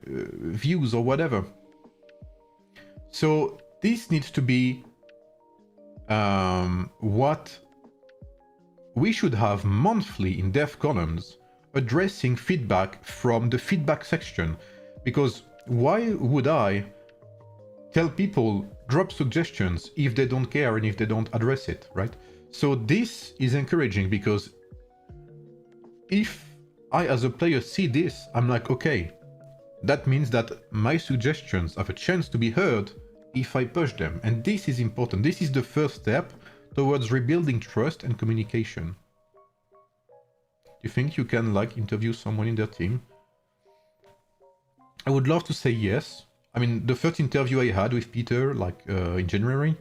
views or whatever. So this needs to be what we should have monthly in dev columns, addressing feedback from the feedback section. Because why would I tell people drop suggestions if they don't care and if they don't address it, right? So this is encouraging, because if I as a player see this, I'm like, okay, that means that my suggestions have a chance to be heard if I push them. And this is important. This is the first step towards rebuilding trust and communication. Do you think you can, like, interview someone in their team? I would love to say yes. I mean, the first interview I had with Peter, like, in January,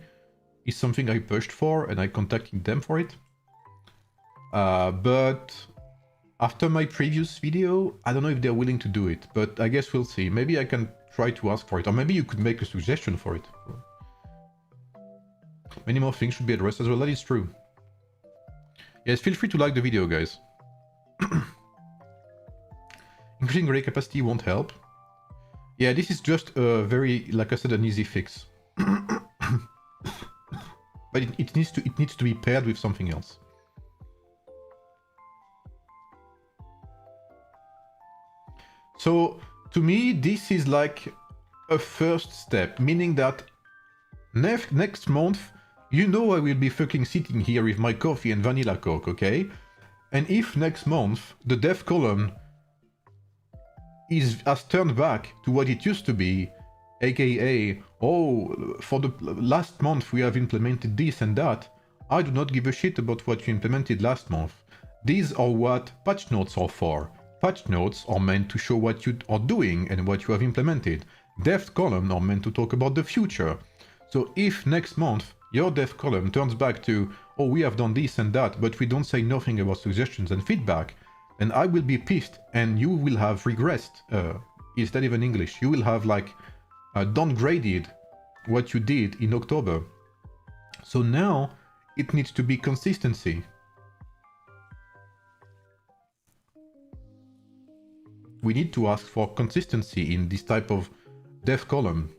is something I pushed for, and I contacted them for it. But after my previous video, I don't know if they're willing to do it, but I guess we'll see. Maybe I can try to ask for it, or maybe you could make a suggestion for it. Many more things should be addressed as well, that is true. Yes, feel free to like the video, guys. Increasing array capacity won't help. Yeah, this is just a very, like I said, an easy fix. But it needs to be paired with something else. So to me, this is like a first step, meaning that next month, I will be fucking sitting here with my coffee and vanilla Coke, okay? And if next month the dev column has turned back to what it used to be, aka, oh, for the last month we have implemented this and that, I do not give a shit about what you implemented last month. These are what patch notes are for. Patch notes are meant to show what you are doing and what you have implemented. Dev column are meant to talk about the future. So if next month your dev column turns back to, oh, we have done this and that, but we don't say nothing about suggestions and feedback, then I will be pissed and you will have regressed. Is that even English? You will have, like, downgraded what you did in October. So now it needs to be consistency. We need to ask for consistency in this type of dev column.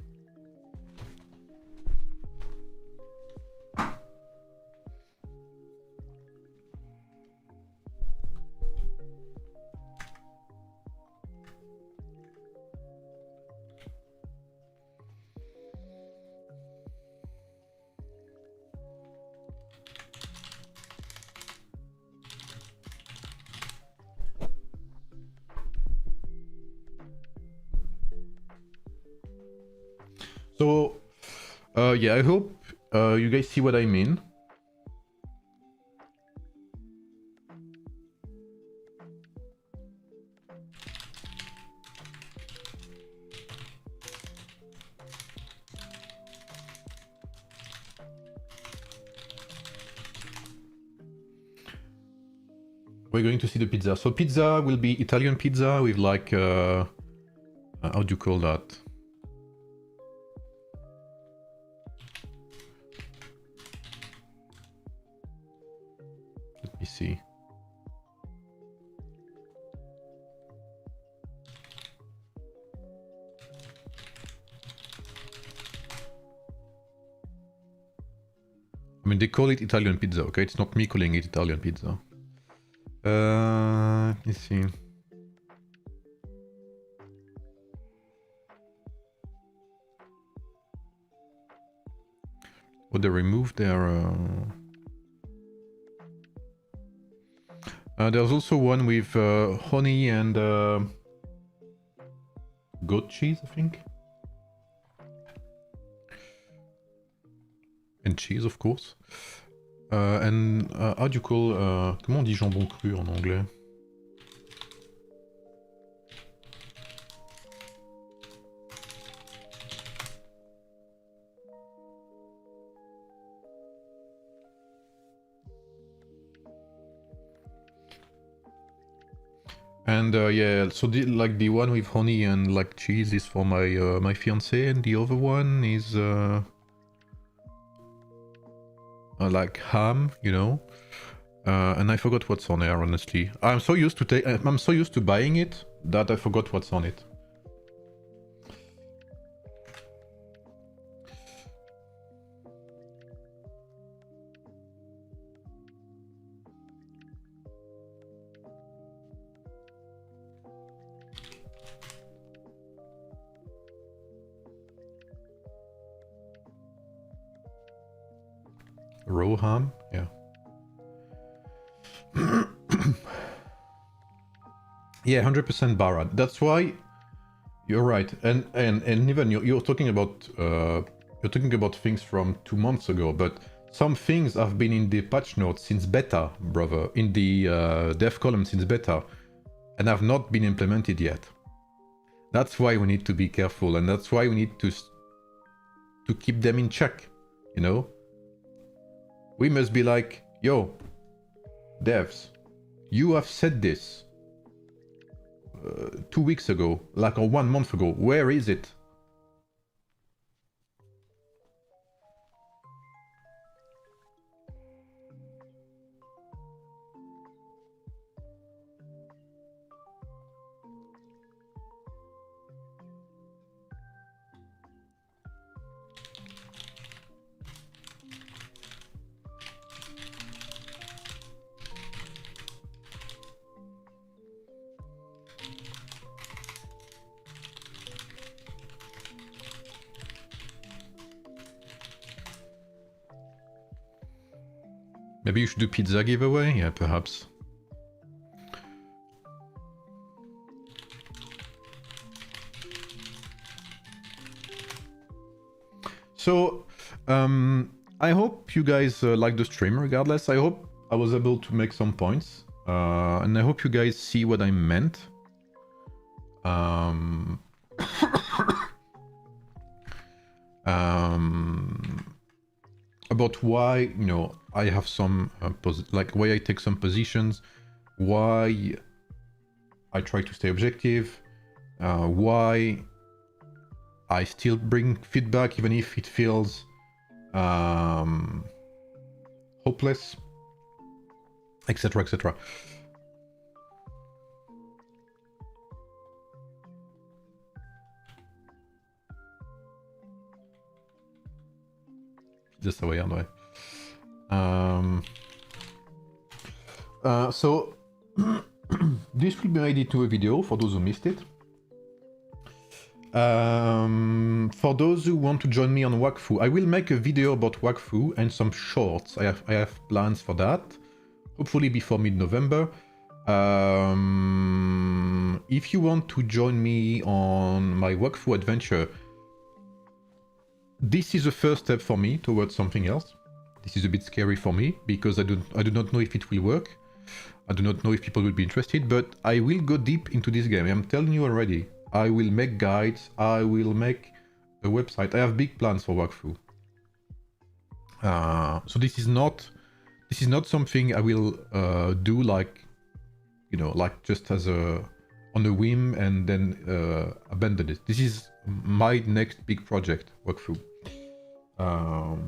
So, yeah, I hope you guys see what I mean. We're going to see the pizza. So pizza will be Italian pizza with like, how do you call that? Let me see. I mean, they call it Italian pizza, okay? It's not me calling it Italian pizza. Let me see. Oh, they removed their... there's also one with honey and goat cheese, I think. And cheese, of course. And how do you call... comment on dit jambon cru en anglais? And yeah, so like the one with honey and like cheese is for my my fiance, and the other one is like ham, you know. And I forgot what's on there, honestly. I'm so used to buying it that I forgot what's on it. Raw ham, yeah. Yeah, 100% Barat. That's why you're right. And even you're talking about things from 2 months ago, but some things have been in the patch notes since beta, brother, in the dev column since beta, and have not been implemented yet. That's why we need to be careful, and that's why we need to keep them in check, you know? We must be like, yo, devs, you have said this 2 weeks ago, like, or 1 month ago. Where is it? Maybe you should do pizza giveaway? Yeah, perhaps. So, I hope you guys like the stream regardless. I hope I was able to make some points. And I hope you guys see what I meant. About why, you know, I have some, like why I take some positions, why I try to stay objective, why I still bring feedback even if it feels hopeless, etc, etc. Just the way on the way. So this will be made into a video for those who missed it. For those who want to join me on wakfu, I will make a video about wakfu and some shorts. I have plans for that, hopefully before mid-November. If you want to join me on my wakfu adventure, this is the first step for me towards something else. This is a bit scary for me because I do not know if it will work. I do not know if people will be interested, but I will go deep into this game. I'm telling you already. I will make guides. I will make a website. I have big plans for wakfu. So this is not something I will do like, you know, like just as on a whim and then abandon it. This is my next big project, wakfu.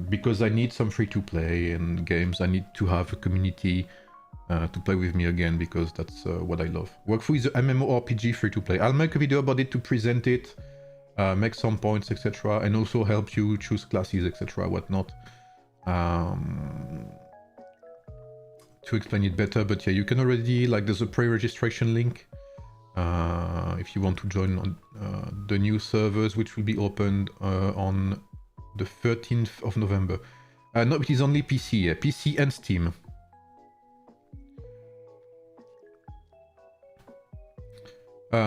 Because I need some free-to-play and games. I need to have a community to play with me again, because that's what I love. Wakfu is an MMORPG free-to-play. I'll make a video about it to present it, make some points, etc., and also help you choose classes, etc., whatnot, to explain it better. But yeah, you can already, like, there's a pre-registration link if you want to join on the new servers, which will be opened on the 13th of November. No, it is only PC, yeah. PC and Steam.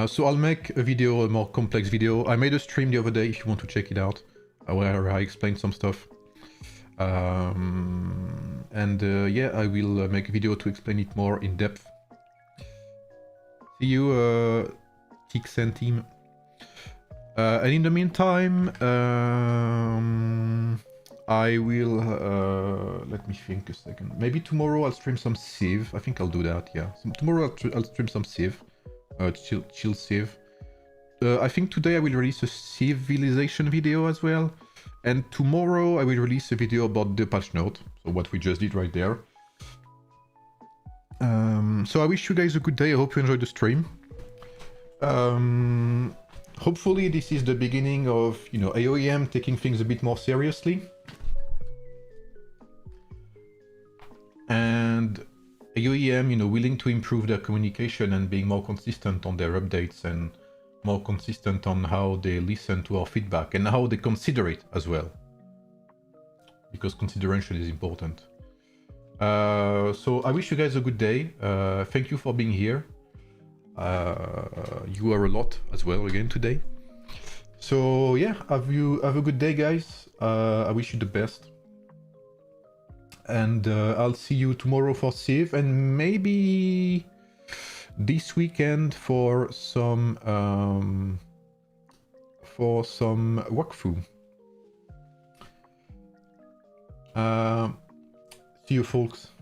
So I'll make a video, a more complex video. I made a stream the other day, if you want to check it out, where I explained some stuff. Yeah, I will make a video to explain it more in depth. See you, Tixen team. And in the meantime, I will, let me think a second. Maybe tomorrow I'll stream some Civ. I think I'll do that, yeah. So tomorrow I'll stream some Civ. Chill Civ. I think today I will release a civilization video as well. And tomorrow I will release a video about the patch note. So what we just did right there. So I wish you guys a good day. I hope you enjoyed the stream. Hopefully this is the beginning of, you know, AoEM taking things a bit more seriously. And AoEM, you know, willing to improve their communication and being more consistent on their updates and more consistent on how they listen to our feedback and how they consider it as well. Because consideration is important. So I wish you guys a good day. Thank you for being here. You are a lot as well again today. So yeah, have a good day, guys. I wish you the best. And I'll see you tomorrow for Civ, and maybe this weekend for some wakfu. See you, folks.